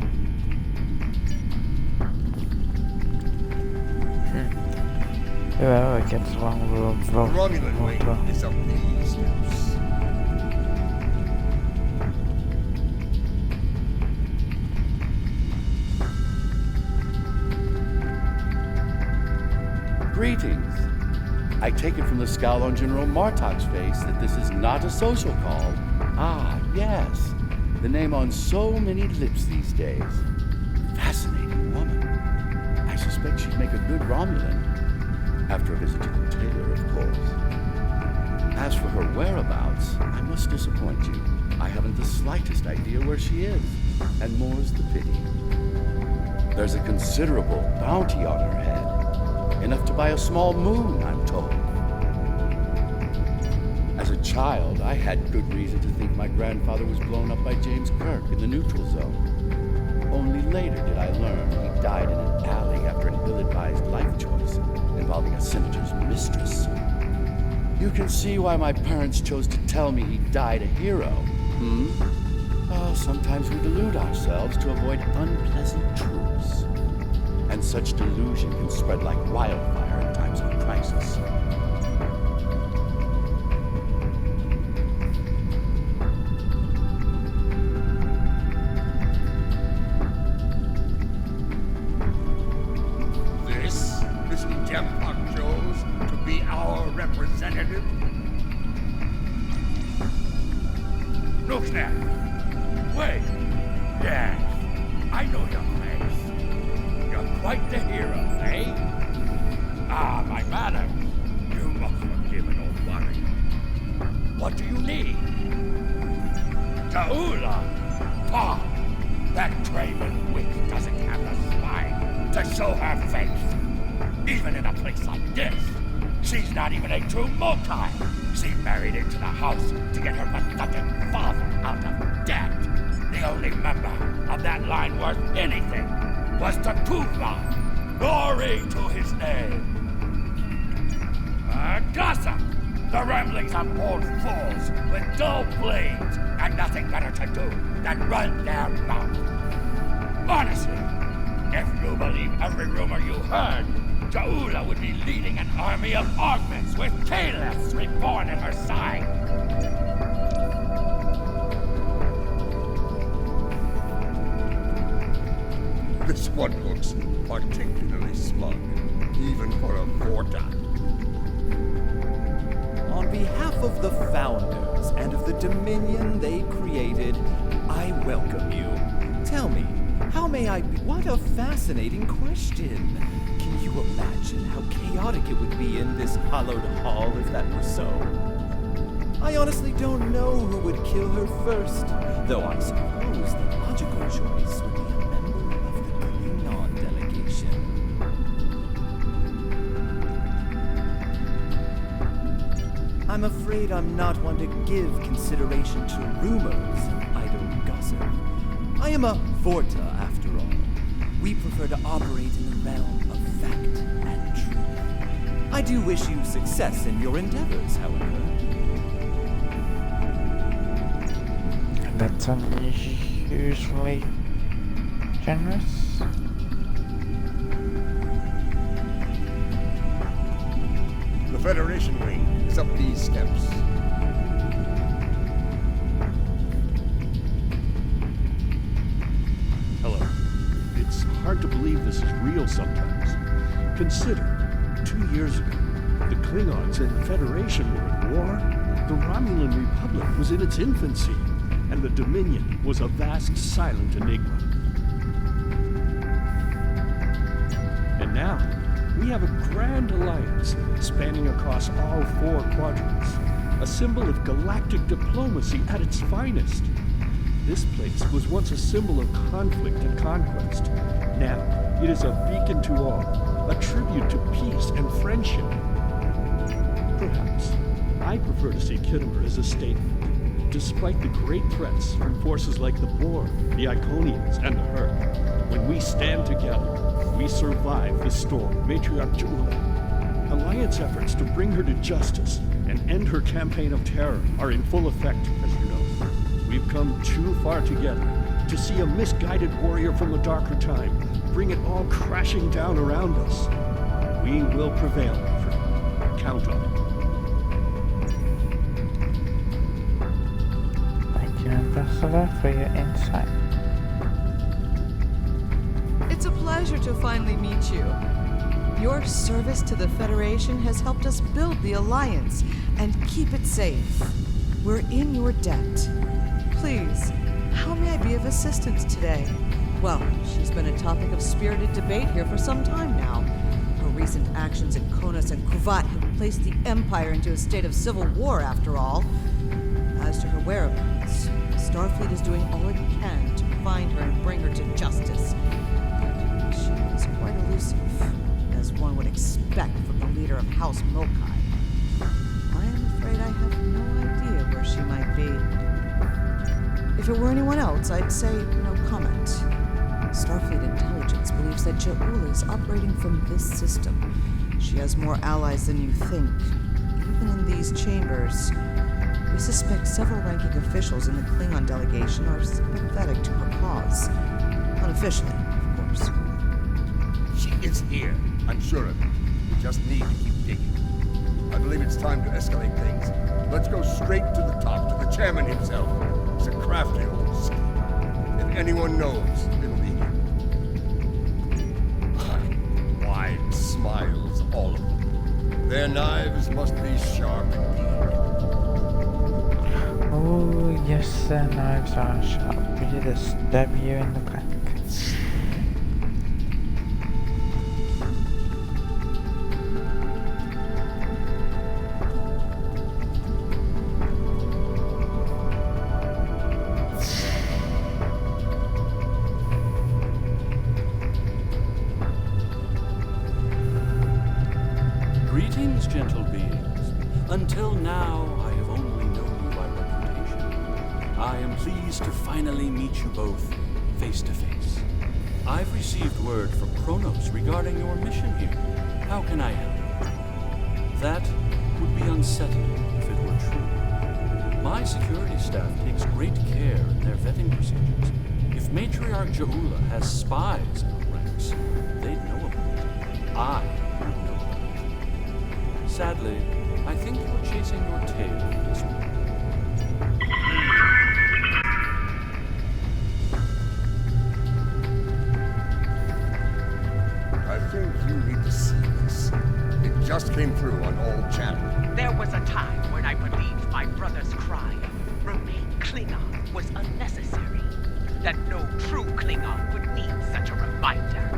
Speaker 1: Whoever gets along with
Speaker 6: The Romulan wing is up these steps.
Speaker 15: Greetings. I take it from the scowl on General Martok's face that this is not a social call. Ah, yes. The name on so many lips these days. Fascinating woman. I suspect she'd make a good Romulan. After a visit to the tailor, of course. As for her whereabouts, I must disappoint you. I haven't the slightest idea where she is, and more's the pity. There's a considerable bounty on her head, enough to buy a small moon, I'm told. As a child, I had good reason to think my grandfather was blown up by James Kirk in the neutral zone. Only later did I learn he died in an alley after an ill-advised life choice involving a senator's mistress. You can see why my parents chose to tell me he died a hero. Sometimes we delude ourselves to avoid unpleasant truths. And such delusion can spread like wildfire in times of crisis.
Speaker 6: Representative? Look there. Wait. Yes, I know your face. You're quite the hero, eh? Ah, my manners. You must forgive an old warrior. What do you need? Ja'ula! Ah, that craven witch doesn't have the spine to show her face. Even in a place like this. She's not even a true Mokai. She married into the house to get her pathetic father out of debt. The only member of that line worth anything was Takuvma. Glory to his name. Gossip! The ramblings of old fools with dull blades and nothing better to do than run their mouth. Honestly, if you believe every rumor you heard, Ja'ula would be leading an army of augments with Kalis reborn at her side. This one looks particularly smug, even for a Vorta.
Speaker 16: On behalf of the Founders and of the Dominion they created, I welcome you. Tell me, how may I be? What a fascinating question. Can you imagine how chaotic it would be in this hallowed hall if that were so? I honestly don't know who would kill her first, though I suppose the logical choice would be a member of the Klingon delegation. I'm afraid I'm not one to give consideration to rumors and idle gossip. I am a Vorta, after all. We prefer to operate in the realm of fact and truth. I do wish you success in your endeavors, however.
Speaker 1: That's unusually generous.
Speaker 6: The Federation wing is up these steps.
Speaker 17: Hello. It's hard to believe this is real sometimes. Consider, 2 years ago, the Klingons and the Federation were at war. The Romulan Republic was in its infancy, and the Dominion was a vast, silent enigma. And now, we have a grand alliance spanning across all 4 quadrants, a symbol of galactic diplomacy at its finest. This place was once a symbol of conflict and conquest. Now, it is a beacon to all, a tribute to peace and friendship. Perhaps, I prefer to see Kittimer as a statement. Despite the great threats from forces like the Borg, the Iconians, and the Herd, when we stand together, we survive the storm. Matriarch Ja'ula. Alliance efforts to bring her to justice and end her campaign of terror are in full effect, as you know. We've come too far together to see a misguided warrior from a darker time bring it all crashing down around us. We will prevail, my friend. Count on it.
Speaker 1: Thank you, Ambassador, for your insight.
Speaker 12: It's a pleasure to finally meet you. Your service to the Federation has helped us build the Alliance and keep it safe. We're in your debt. Please, how may I be of assistance today? Well, she's been a topic of spirited debate here for some time now. Her recent actions in Konos and Kuvat have placed the Empire into a state of civil war, after all. As to her whereabouts, Starfleet is doing all it can to find her and bring her to justice. She is quite elusive, as one would expect from the leader of House Milkai. I am afraid I have no idea where she might be. If it were anyone else, I'd say no comment. Starfleet intelligence believes that Ja'ula is operating from this system. She has more allies than you think, even in these chambers. We suspect several ranking officials in the Klingon delegation are sympathetic to her cause. Unofficially, of course.
Speaker 6: She is here. I'm sure of it. We just need to keep digging. I believe it's time to escalate things. Let's go straight to the top, to the chairman himself. He's a crafty old skunk. If anyone knows, it'll be him. Wide smiles, all of them. Their knives must be sharp indeed.
Speaker 1: Oh, yes, their knives are sharp. Ready to stab you in the back.
Speaker 15: Greetings, gentle beings. Until now, I have only known you by reputation. I am pleased to finally meet you both face to face. I've received word from Kronos regarding your mission here. How can I help? That would be unsettling if it were true. My security staff takes great care in their vetting procedures. If Matriarch Ja'ula has spies in our ranks, they'd know about it. I would know about it. Sadly, I think you're chasing your tail this one.
Speaker 6: I think you need to see this. It just came through on all channels.
Speaker 8: There was a time when I believed my brother's cry of "Remain Klingon" was unnecessary. That no true Klingon would need such a reminder.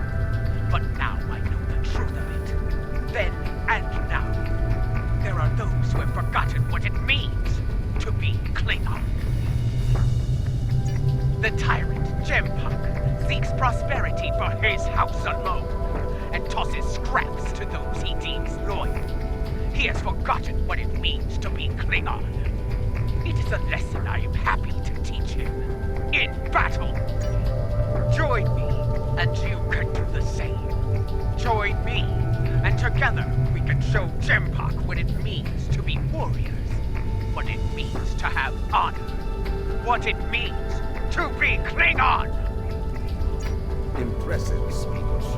Speaker 8: But now I know the truth of it. Then and now. There are those who have forgotten what it means to be Klingon. The tyrant, Jempok, seeks prosperity for his house alone, and tosses scraps to those he deems loyal. He has forgotten what it means to be Klingon. It is a lesson I am happy to teach him. In battle! Join me, and you can do the same. Join me, and together we can show Jempak what it means to be warriors. What it means to have honor. What it means to be Klingon!
Speaker 18: Impressive speech.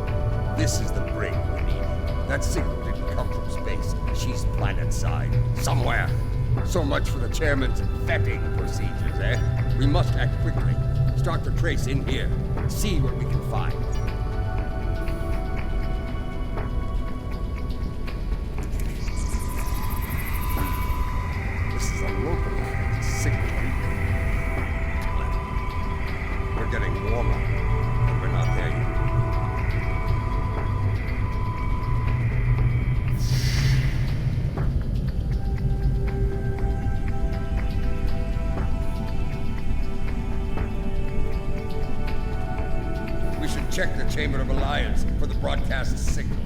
Speaker 18: This is the brain we need. That signal didn't come from space. She's planet-side. Somewhere. So much for the chairman's vetting procedures, eh? We must act quickly. Start the trace in here. See what we can find. This is a localized signal. We're getting warmer, but we're not there yet. Check the Chamber of Alliance for the broadcast signal.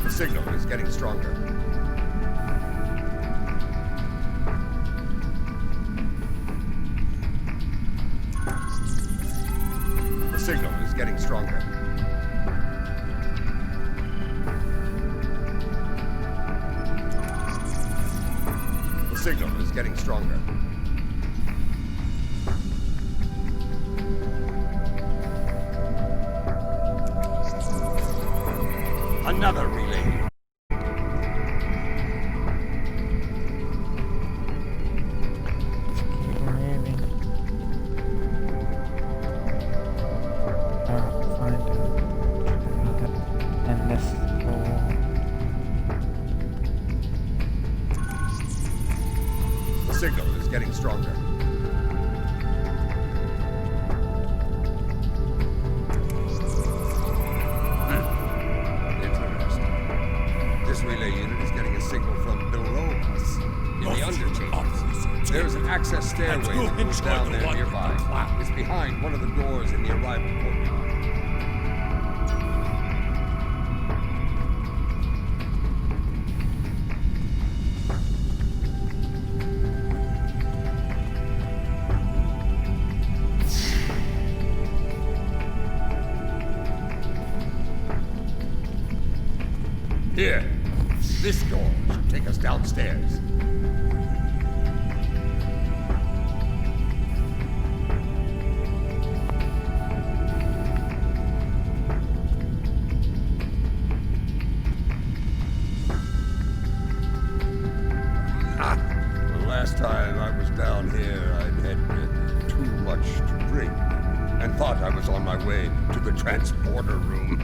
Speaker 18: The signal is getting stronger. The signal is getting stronger. The signal is getting stronger. Another relay. The signal is getting stronger. Interesting. This relay unit is getting a signal from below us, in the underchamber. There's an access stairway that goes down there nearby. It's behind one of the doors in the arrival courtyard. Here, this door should take us downstairs. The last time I was down here, I'd had too much to drink and thought I was on my way to the transporter room.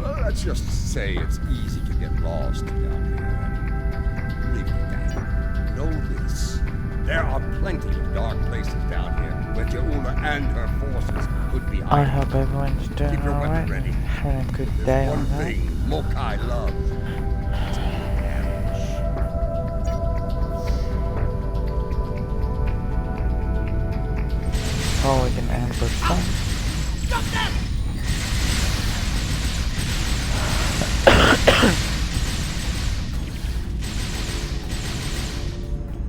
Speaker 18: Let's just say it's easy to get lost down here. Leave it at that. Know this. There are plenty of dark places down here where Jaula and her forces could be hiding.
Speaker 1: I hope everyone's doing alright and having a good day on that.
Speaker 18: Thing Mokai loves.
Speaker 1: Oh, we can ambush them.
Speaker 5: Stop them!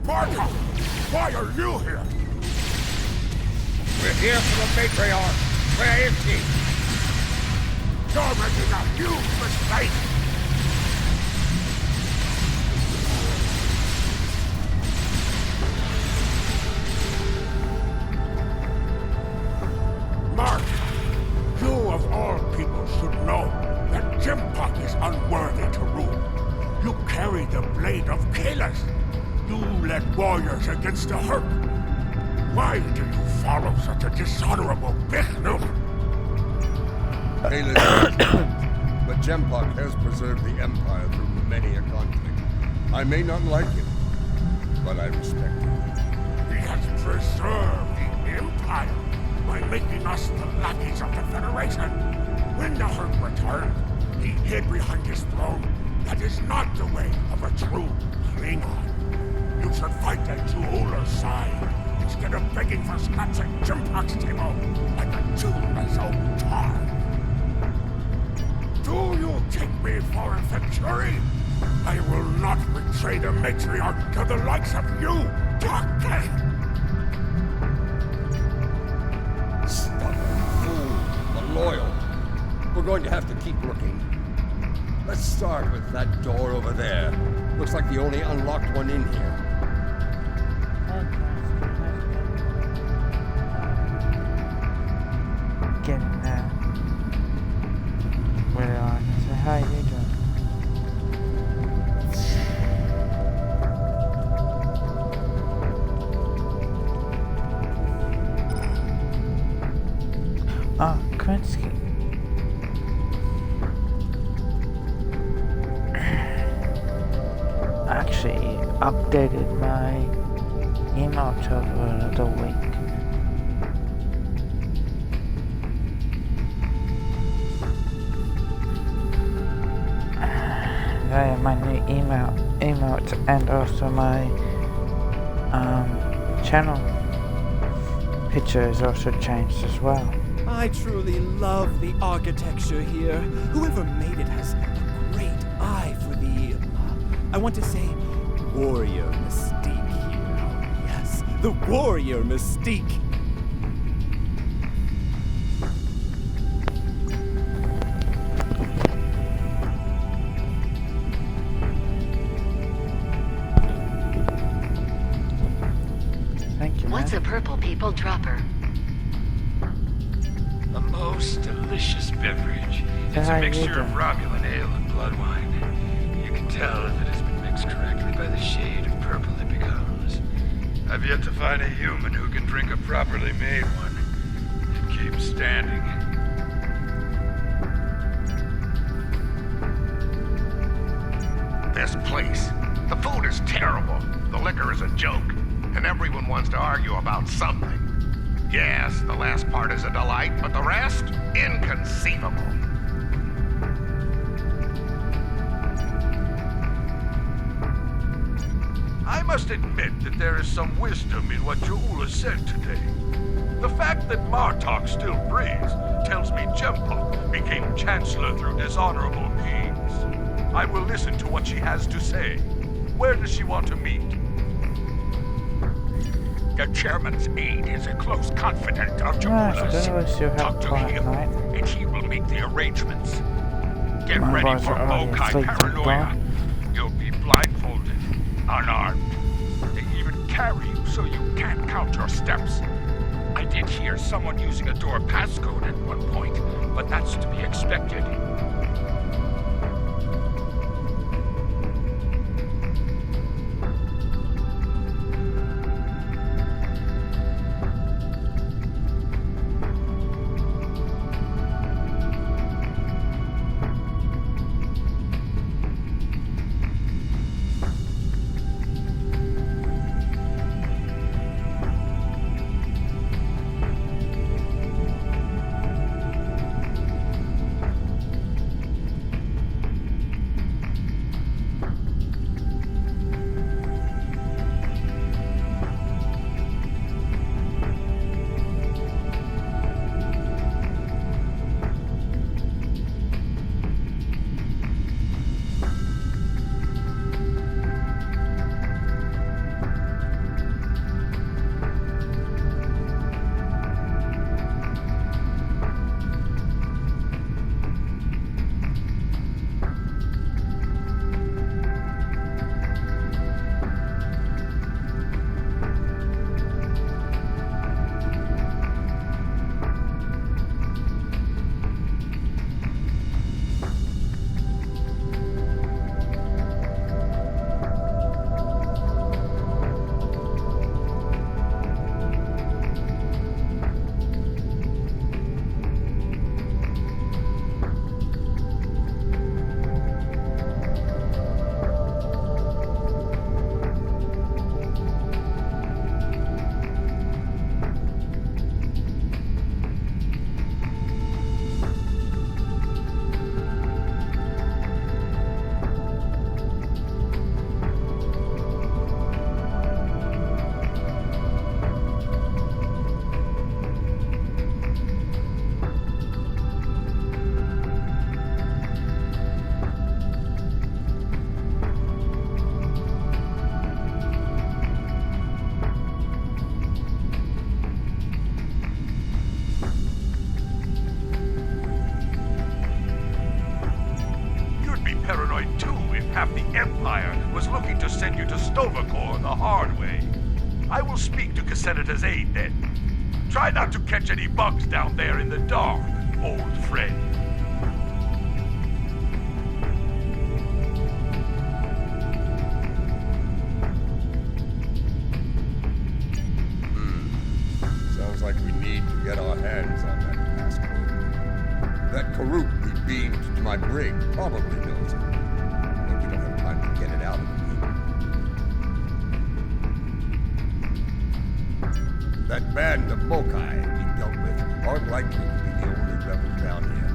Speaker 6: Marco! Why are you here?
Speaker 18: We're here for the matriarch. Where is he?
Speaker 6: You're making a huge mistake! Mark, you of all people should know that Jempak is unworthy to rule. You carry the blade of Kalis. You led warriors against the Herc. Why do you follow such a dishonorable Bichnuk?
Speaker 18: But Jempak has preserved the Empire through many a conflict. I may not like it, but I respect it.
Speaker 6: He has preserved the Empire by making us the lackeys of the Federation. When the Herc returned, he hid behind his throne. That is not the way of a true Klingon. You should fight at Jaula's side instead of begging for scraps at Jempak's table like a Julma's own time. Do you take me for a Venturi? I will not betray the matriarch to the likes of you, Doctor!
Speaker 18: Stubborn fool, but loyal. We're going to have to keep looking. Let's start with that door over there. Looks like the only unlocked one in here.
Speaker 1: Getting there. Where on? So how are you doing? Oh, Krinsky. Actually updated my email to another week. My new email and also my channel picture is also changed as well.
Speaker 16: I truly love the architecture here. Whoever made it has a great eye for the, I want to say, warrior mystique here. Yes, the warrior mystique.
Speaker 1: Thank you,
Speaker 19: What's
Speaker 1: man.
Speaker 19: a purple people dropper?
Speaker 4: A most delicious beverage.
Speaker 1: So
Speaker 4: It's
Speaker 1: how
Speaker 4: a
Speaker 1: you
Speaker 4: mixture of
Speaker 1: doing?
Speaker 4: Romulan ale and blood wine. You can tell if it has been mixed correctly by the shade of purple it becomes. I've yet to find a human who can drink a properly made one and keep standing.
Speaker 9: This place. The food is terrible. The liquor is a joke. And everyone wants to argue about something. Yes, the last part is a delight, but the rest? Inconceivable.
Speaker 20: I must admit that there is some wisdom in what Ja'ula said today. The fact that Martok still breathes tells me Jempok became Chancellor through dishonorable means. I will listen to what she has to say. Where does she want to meet?
Speaker 6: The chairman's aide is a close confidant of
Speaker 1: Nice,
Speaker 6: Ja'ula's.
Speaker 1: that was your
Speaker 6: Talk to
Speaker 1: quiet
Speaker 6: him,
Speaker 1: night.
Speaker 6: and he will make the arrangements. Get
Speaker 1: My
Speaker 6: ready
Speaker 1: boys
Speaker 6: for
Speaker 1: are already
Speaker 6: Mokai
Speaker 1: asleep,
Speaker 6: paranoia.
Speaker 1: thank
Speaker 6: You'll be blindfolded, unarmed. They even carry you so you can't count your steps. I did hear someone using a door passcode at one point, but that's to be expected.
Speaker 20: send you to Stovacor the hard way. I will speak to Cassenita's aide then. Try not to catch any bugs down there in the dark, old friend.
Speaker 18: Sounds like we need to get our hands on that passcode. That Karuk we beamed to my brig probably knows it. But we don't have time to get it out of him. That band of Mokai we dealt with aren't likely to be the only rebels down here.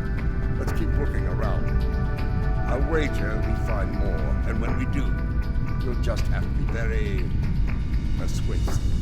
Speaker 18: Let's keep looking around. I wager we find more, and when we do, we'll just have to be very persuasive.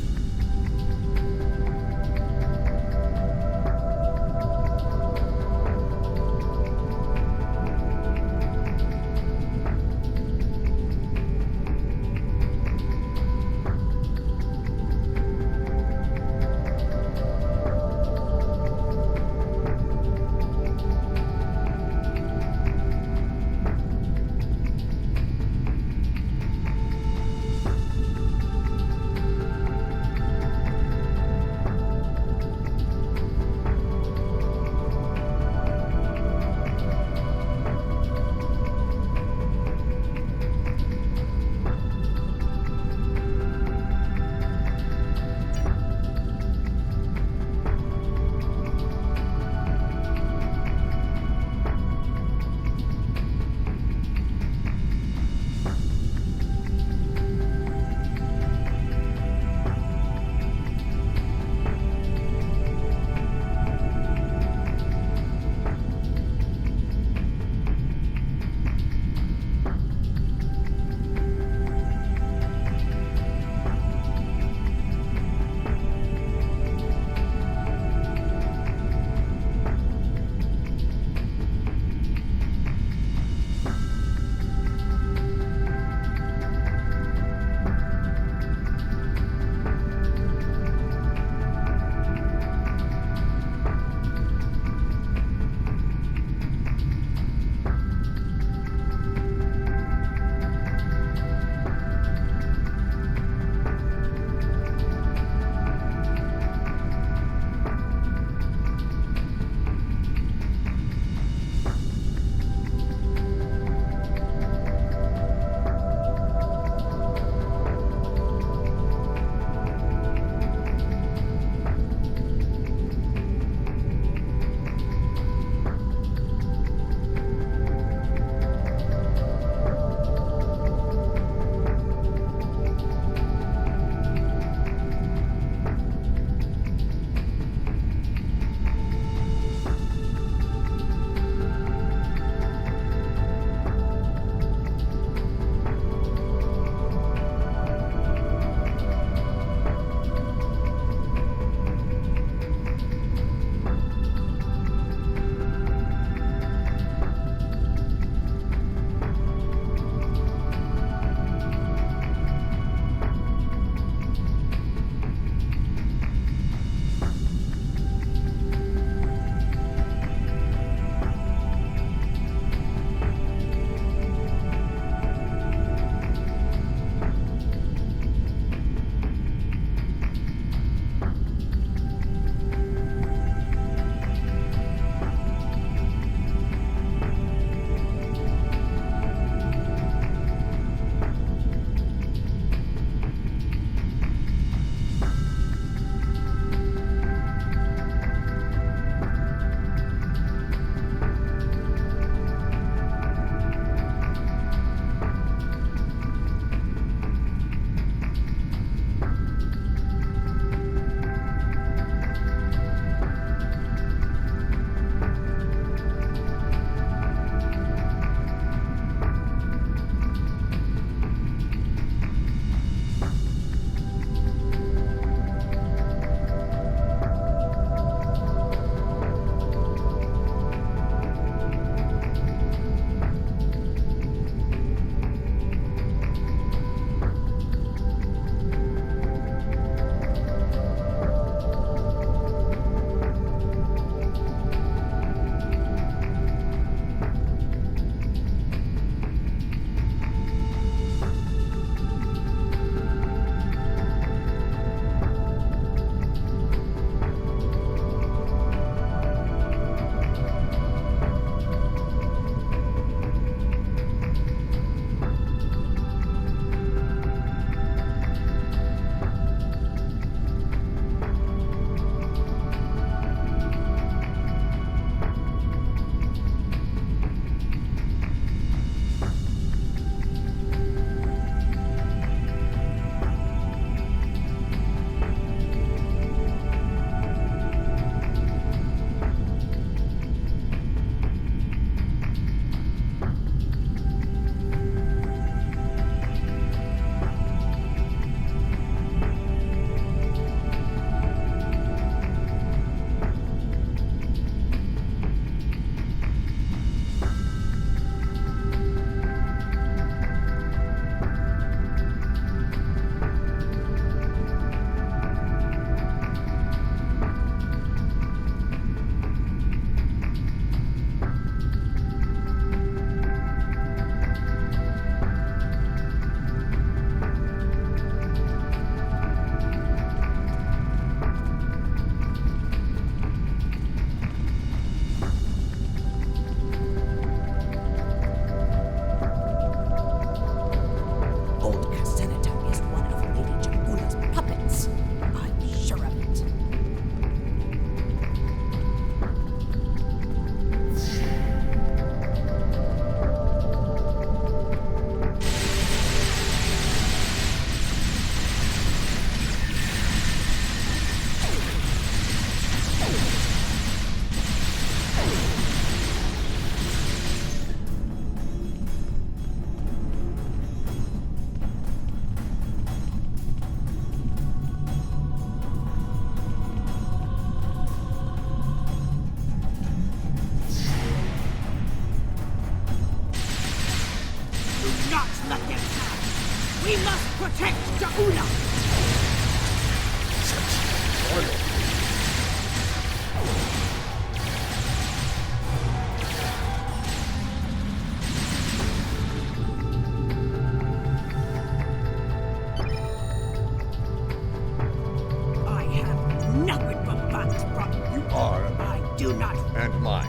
Speaker 5: do not.
Speaker 18: And mine.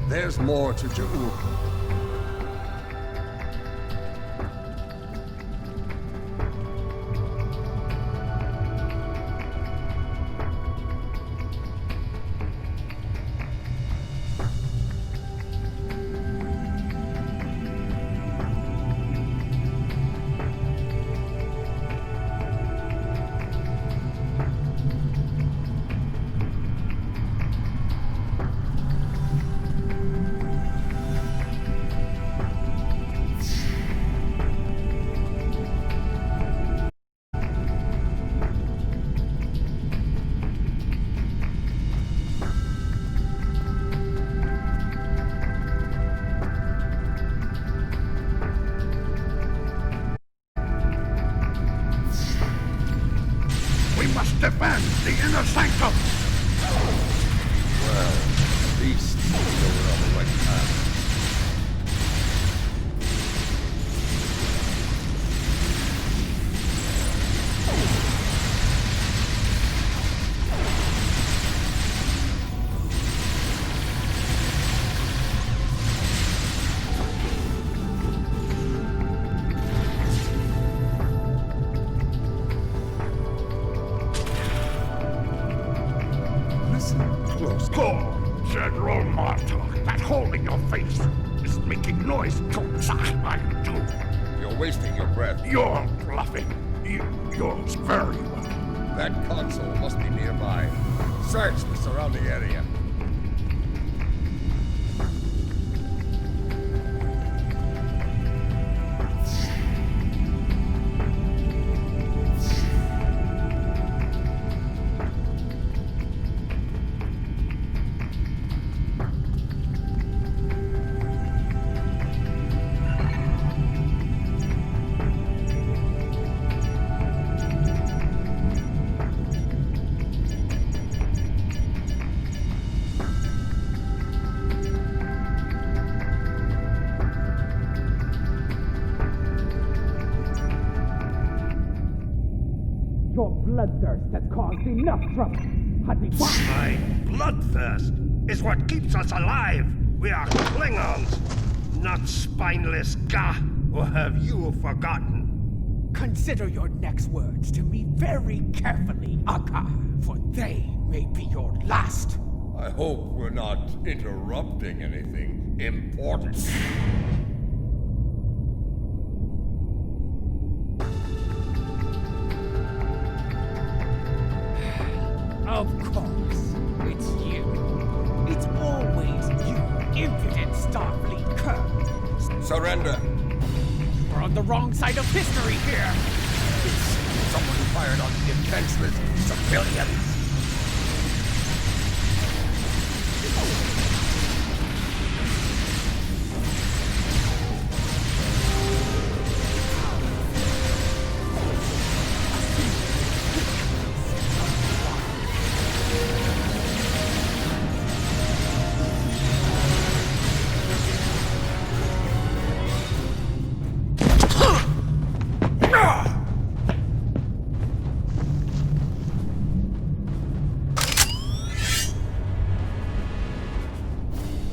Speaker 18: There's more to Ja'ul.
Speaker 9: Defend the inner sanctum!
Speaker 18: Well, at least we're on the right path.
Speaker 9: General Martok, that hole in your face is making noise to I do.
Speaker 18: You're wasting your breath.
Speaker 9: You're bluffing. Yours very well.
Speaker 18: That console must be nearby. Search the surrounding area.
Speaker 7: Your bloodthirst has caused enough trouble. Had me
Speaker 3: My bloodthirst is what keeps us alive. We are Klingons, not spineless Gah. Or have you forgotten?
Speaker 7: Consider your next words to me very carefully, Akka, for they may be your last.
Speaker 18: I hope we're not interrupting anything important.
Speaker 7: Of course, it's you. It's always you, impudent Starfleet cur.
Speaker 18: Surrender.
Speaker 7: We're on the wrong side of history here.
Speaker 18: It's someone who fired on defenseless civilians.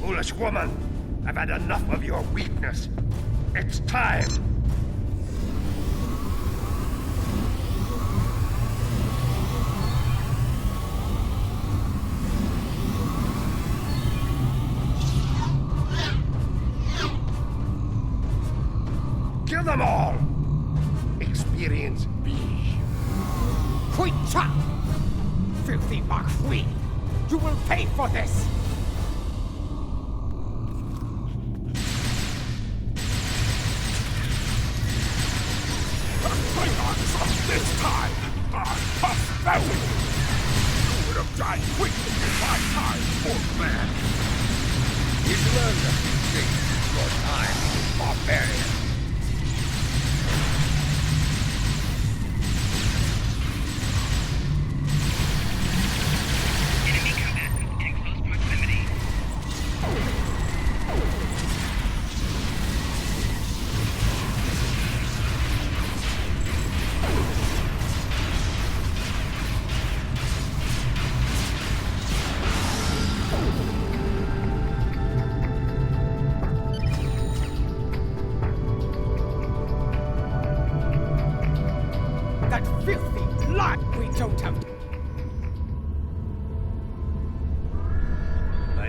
Speaker 3: Foolish woman, I've had enough of your weakness. It's time. Kill them all! Experience B.
Speaker 7: Quit-cha! Filthy Marquis! You will pay for this!
Speaker 9: This time, are pathetic! You would have died quickly in my time, poor man!
Speaker 18: You've learned a few things in your time, barbarian.
Speaker 8: Enemy combatants in close proximity.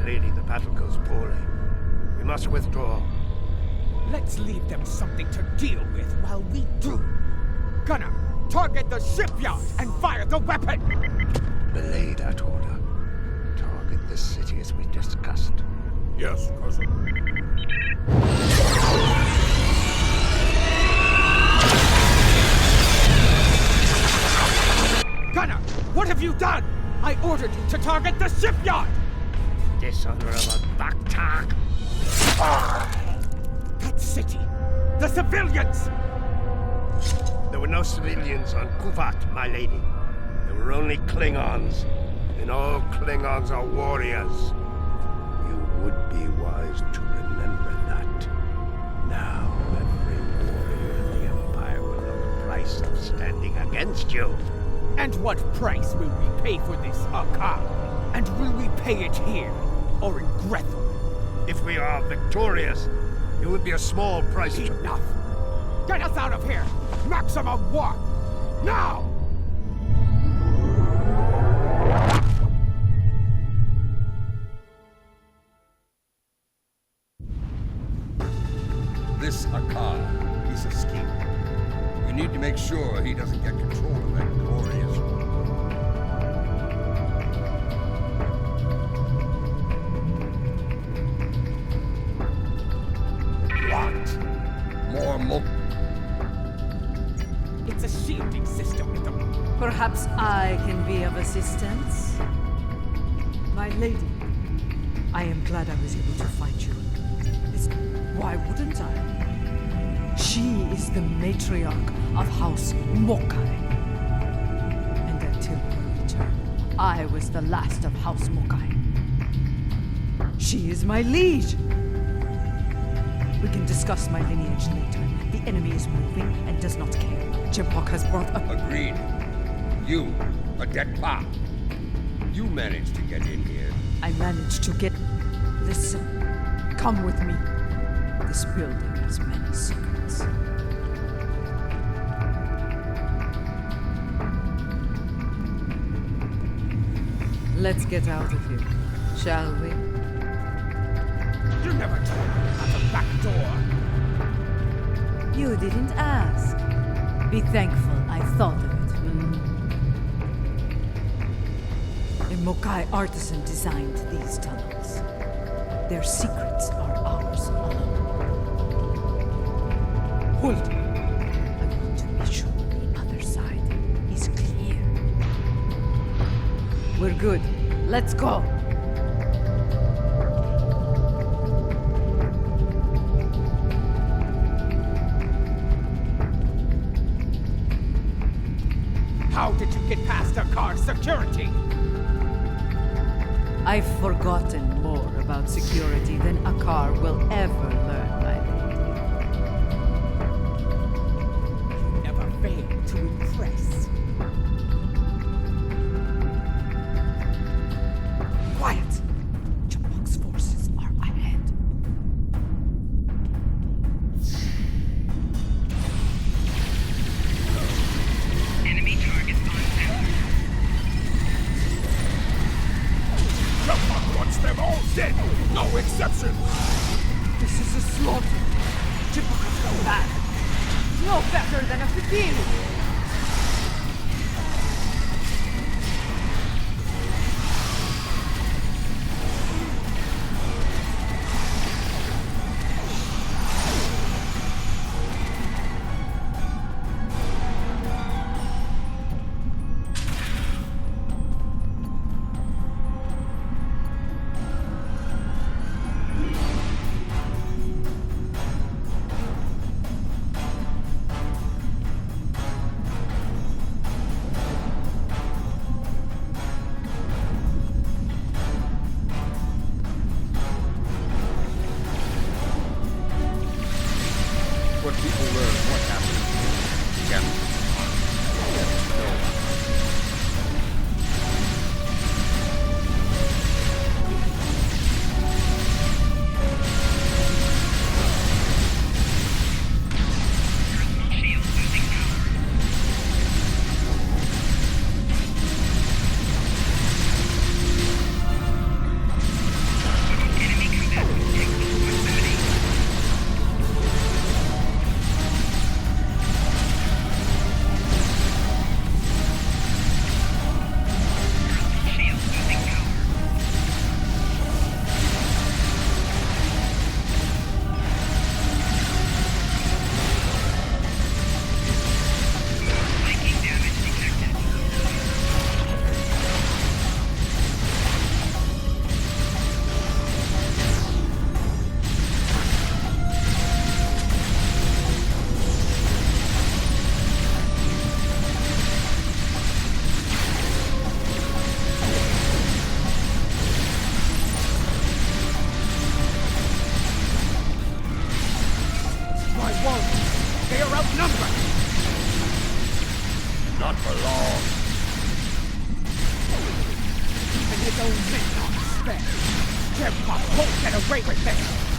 Speaker 3: lady, the battle goes poorly. We must withdraw.
Speaker 7: Let's leave them something to deal with while we do. Gunner, target the shipyard and fire the weapon!
Speaker 3: Belay that order. Target the city as we discussed.
Speaker 6: Yes, cousin.
Speaker 7: Gunner, what have you done? I ordered you to target the shipyard!
Speaker 3: Dishonorable Baktak!
Speaker 7: That city! The civilians!
Speaker 3: There were no civilians on Kuvat, my lady. There were only Klingons. And all Klingons are warriors. You would be wise to remember that. Now, every warrior in the Empire will know the price of standing against you.
Speaker 7: And what price will we pay for this, Akar? And will we pay it here, or in Grethel?
Speaker 3: If we are victorious, it would be a small price to...
Speaker 7: Enough! Get us out of here! Maximum warp! Now!
Speaker 18: This Akar is a schemer. We need to make sure he doesn't get control of that glorious one. What? More
Speaker 7: It's a shielding system with them.
Speaker 19: Perhaps I can be of assistance? My lady, I am glad I was able to find you. Why wouldn't I? She is the matriarch of House Mokai. And until her return, I was the last of House Mokai. She is my liege. We can discuss my lineage later. The enemy is moving and does not care. Jempok has brought up...
Speaker 18: Agreed. You, a dead pop. You managed to get in here.
Speaker 19: I managed to get... Listen. Come with me. This building has many secrets. Let's get out of here, shall we?
Speaker 7: You never told me about the back door.
Speaker 19: You didn't ask. Be thankful I thought of it. A Mokai artisan designed these tunnels. Their secrets are ours alone. Hold it. I want to be sure the other side is clear. We're good. Let's go.
Speaker 7: How did you get past the car security?
Speaker 19: I've forgotten more about security than Akar will ever learn, my lady.
Speaker 7: Never fail to impress. Quiet! Jempok's forces are ahead.
Speaker 8: Enemy target on tower.
Speaker 6: Jempok wants them all dead! No exceptions!
Speaker 19: This is a slaughter. Jempok has gone bad. No better than a Fidili.
Speaker 7: his own men on spare. Jempok won't get away with this!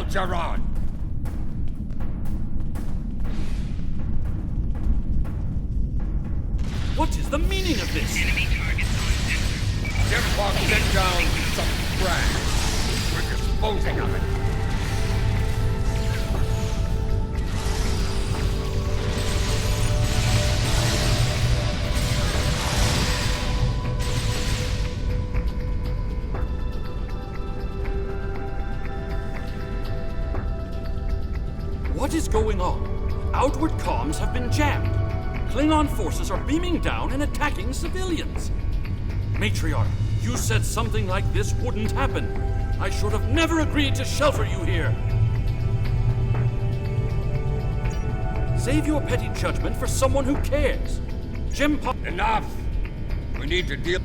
Speaker 6: Jaron!
Speaker 21: What is the meaning of this?
Speaker 6: Enemy targets on center. Jempok sent down some trash. We're disposing of it.
Speaker 21: What is going on? Outward comms have been jammed. Klingon forces are beaming down and attacking civilians. Matriarch, you said something like this wouldn't happen. I should have never agreed to shelter you here. Save your petty judgment for someone who cares. Jempok...
Speaker 6: Enough! We need to deal...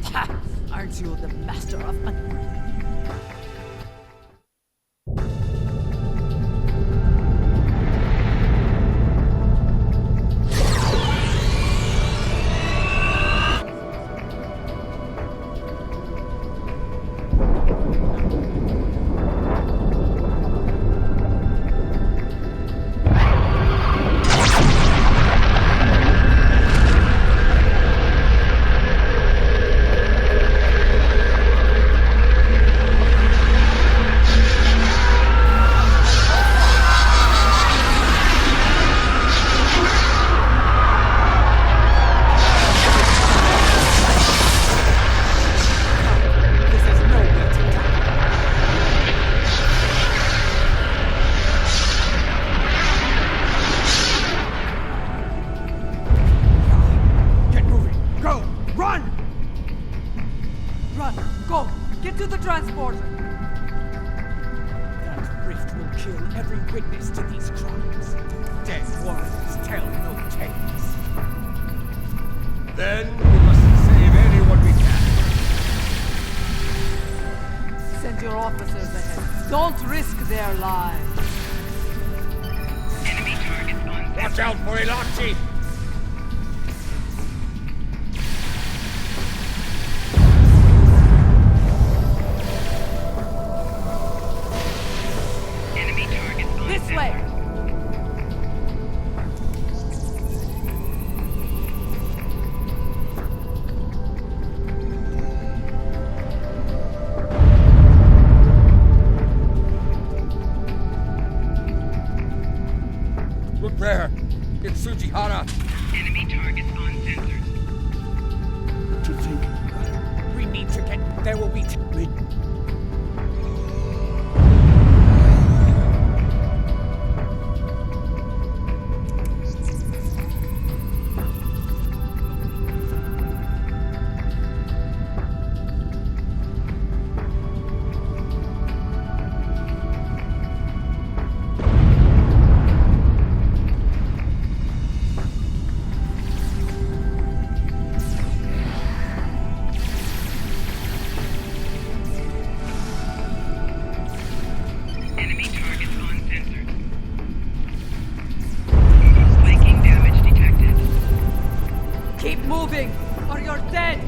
Speaker 19: Aren't you the master of... Keep moving, or you're dead!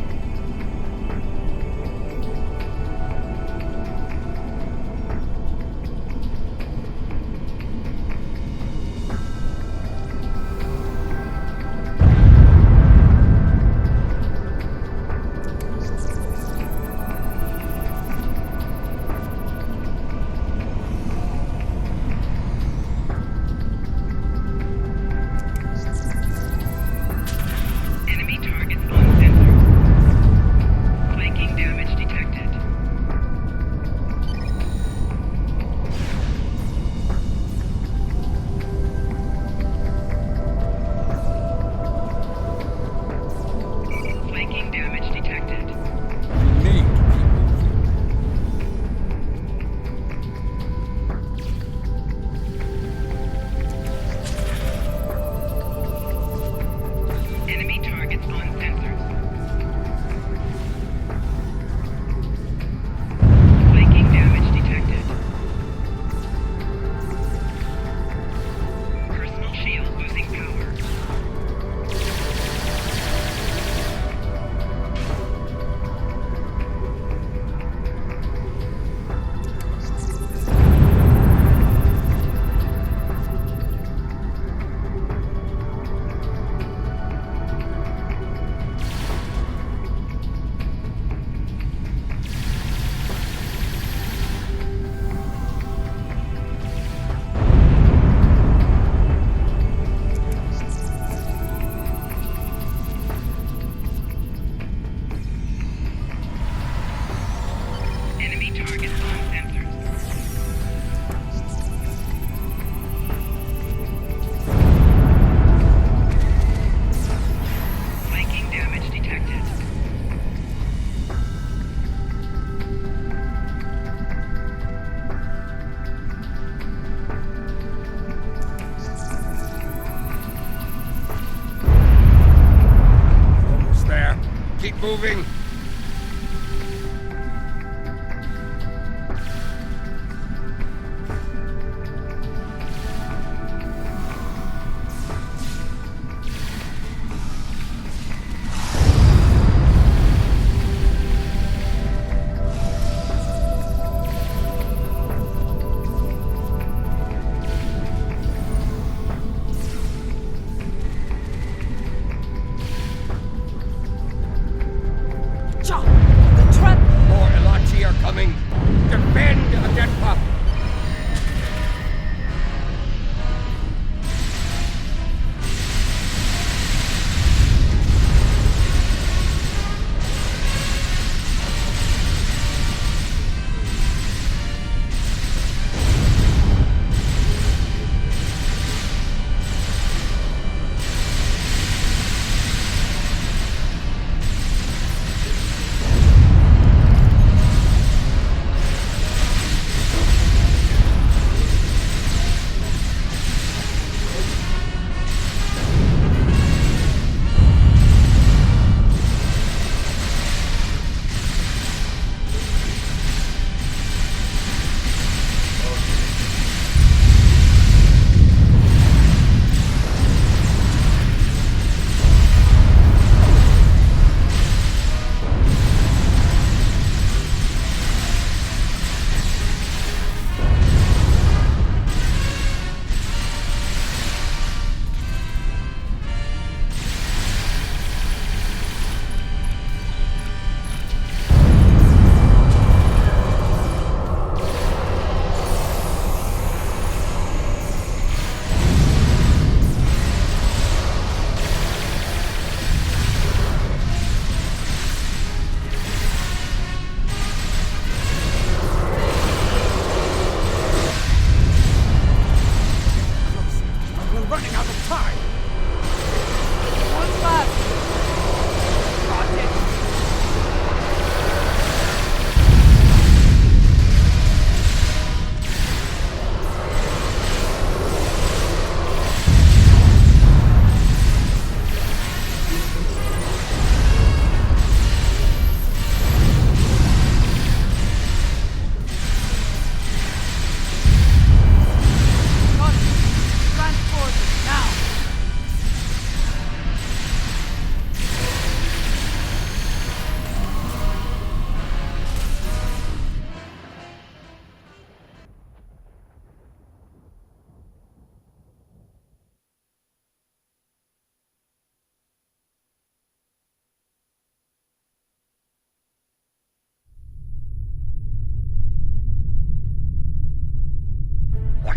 Speaker 3: Moving.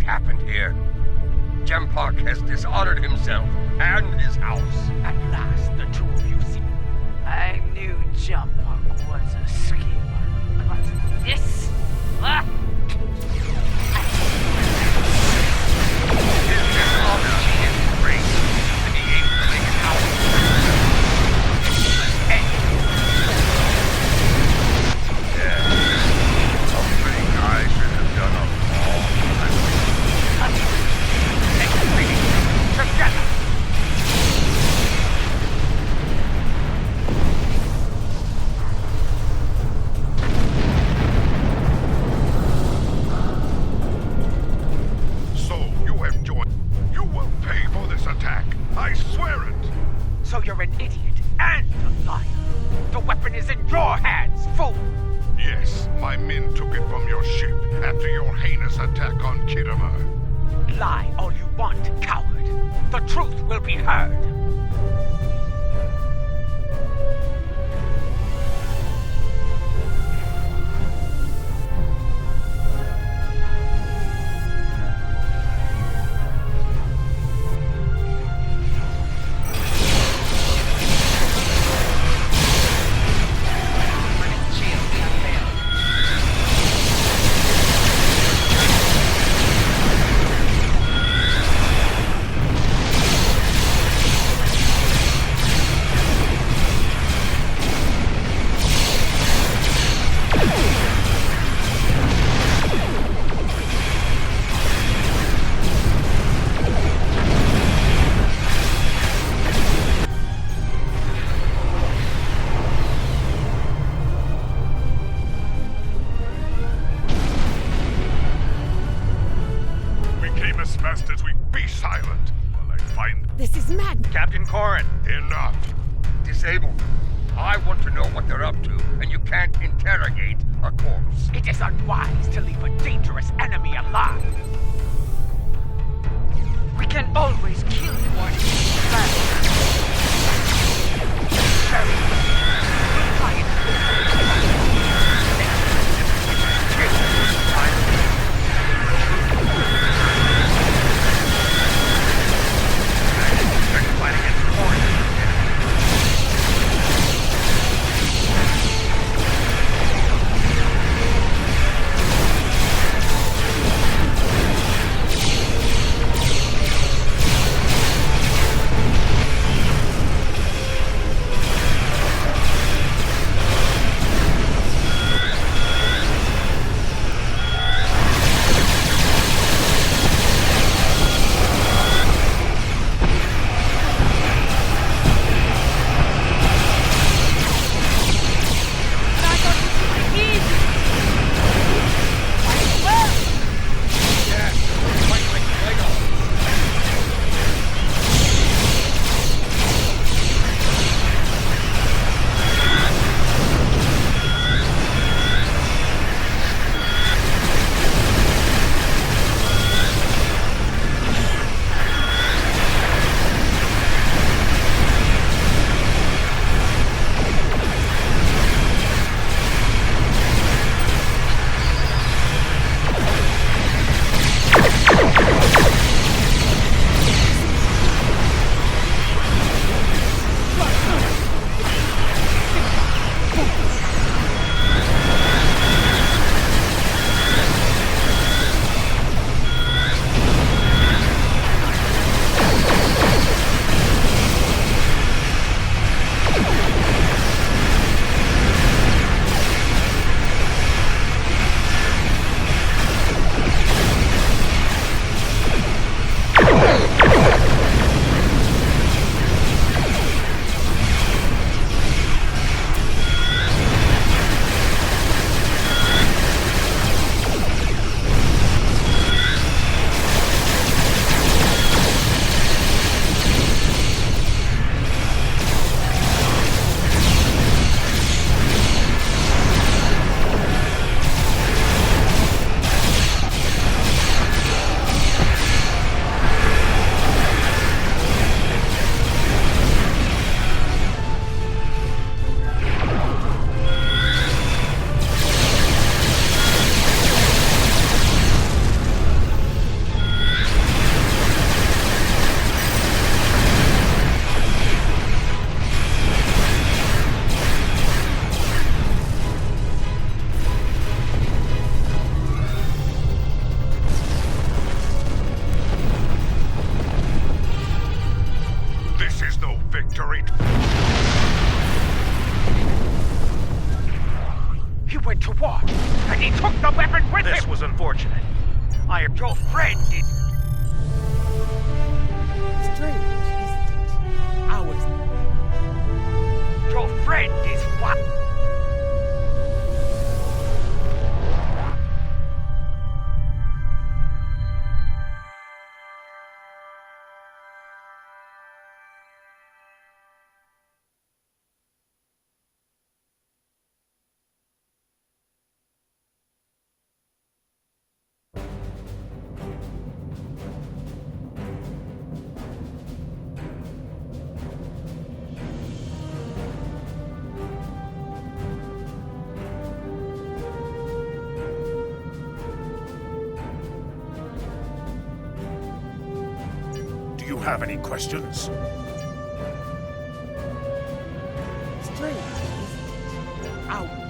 Speaker 3: happened here. Jempak has dishonored himself and his house.
Speaker 8: At last, the two of you see. I knew Jempak was a schemer, but this...
Speaker 3: His dishonor is great, and he aims to make it out. Yeah, something I should have done a long time ago.
Speaker 8: Together!
Speaker 9: So, you have joined. You will pay for this attack. I swear it.
Speaker 8: So you're an idiot and a liar. The weapon is in your hands, fool!
Speaker 9: Yes, my men took it from your ship after your heinous attack on Kittimer.
Speaker 8: Lie all you want, coward. The truth will be heard.
Speaker 19: This is mad.
Speaker 10: Captain Corrin.
Speaker 3: Enough. Disable them. I want to know what they're up to, and you can't interrogate a corpse.
Speaker 8: It is unwise to leave a dangerous enemy alive.
Speaker 12: We can always kill one.
Speaker 8: war, and he took the weapon with him!
Speaker 10: This was unfortunate.
Speaker 8: Your friend is...
Speaker 7: Strange, isn't it? Ours.
Speaker 8: Your friend is what?
Speaker 2: Do you have any questions?
Speaker 7: Strange, isn't it? Ours.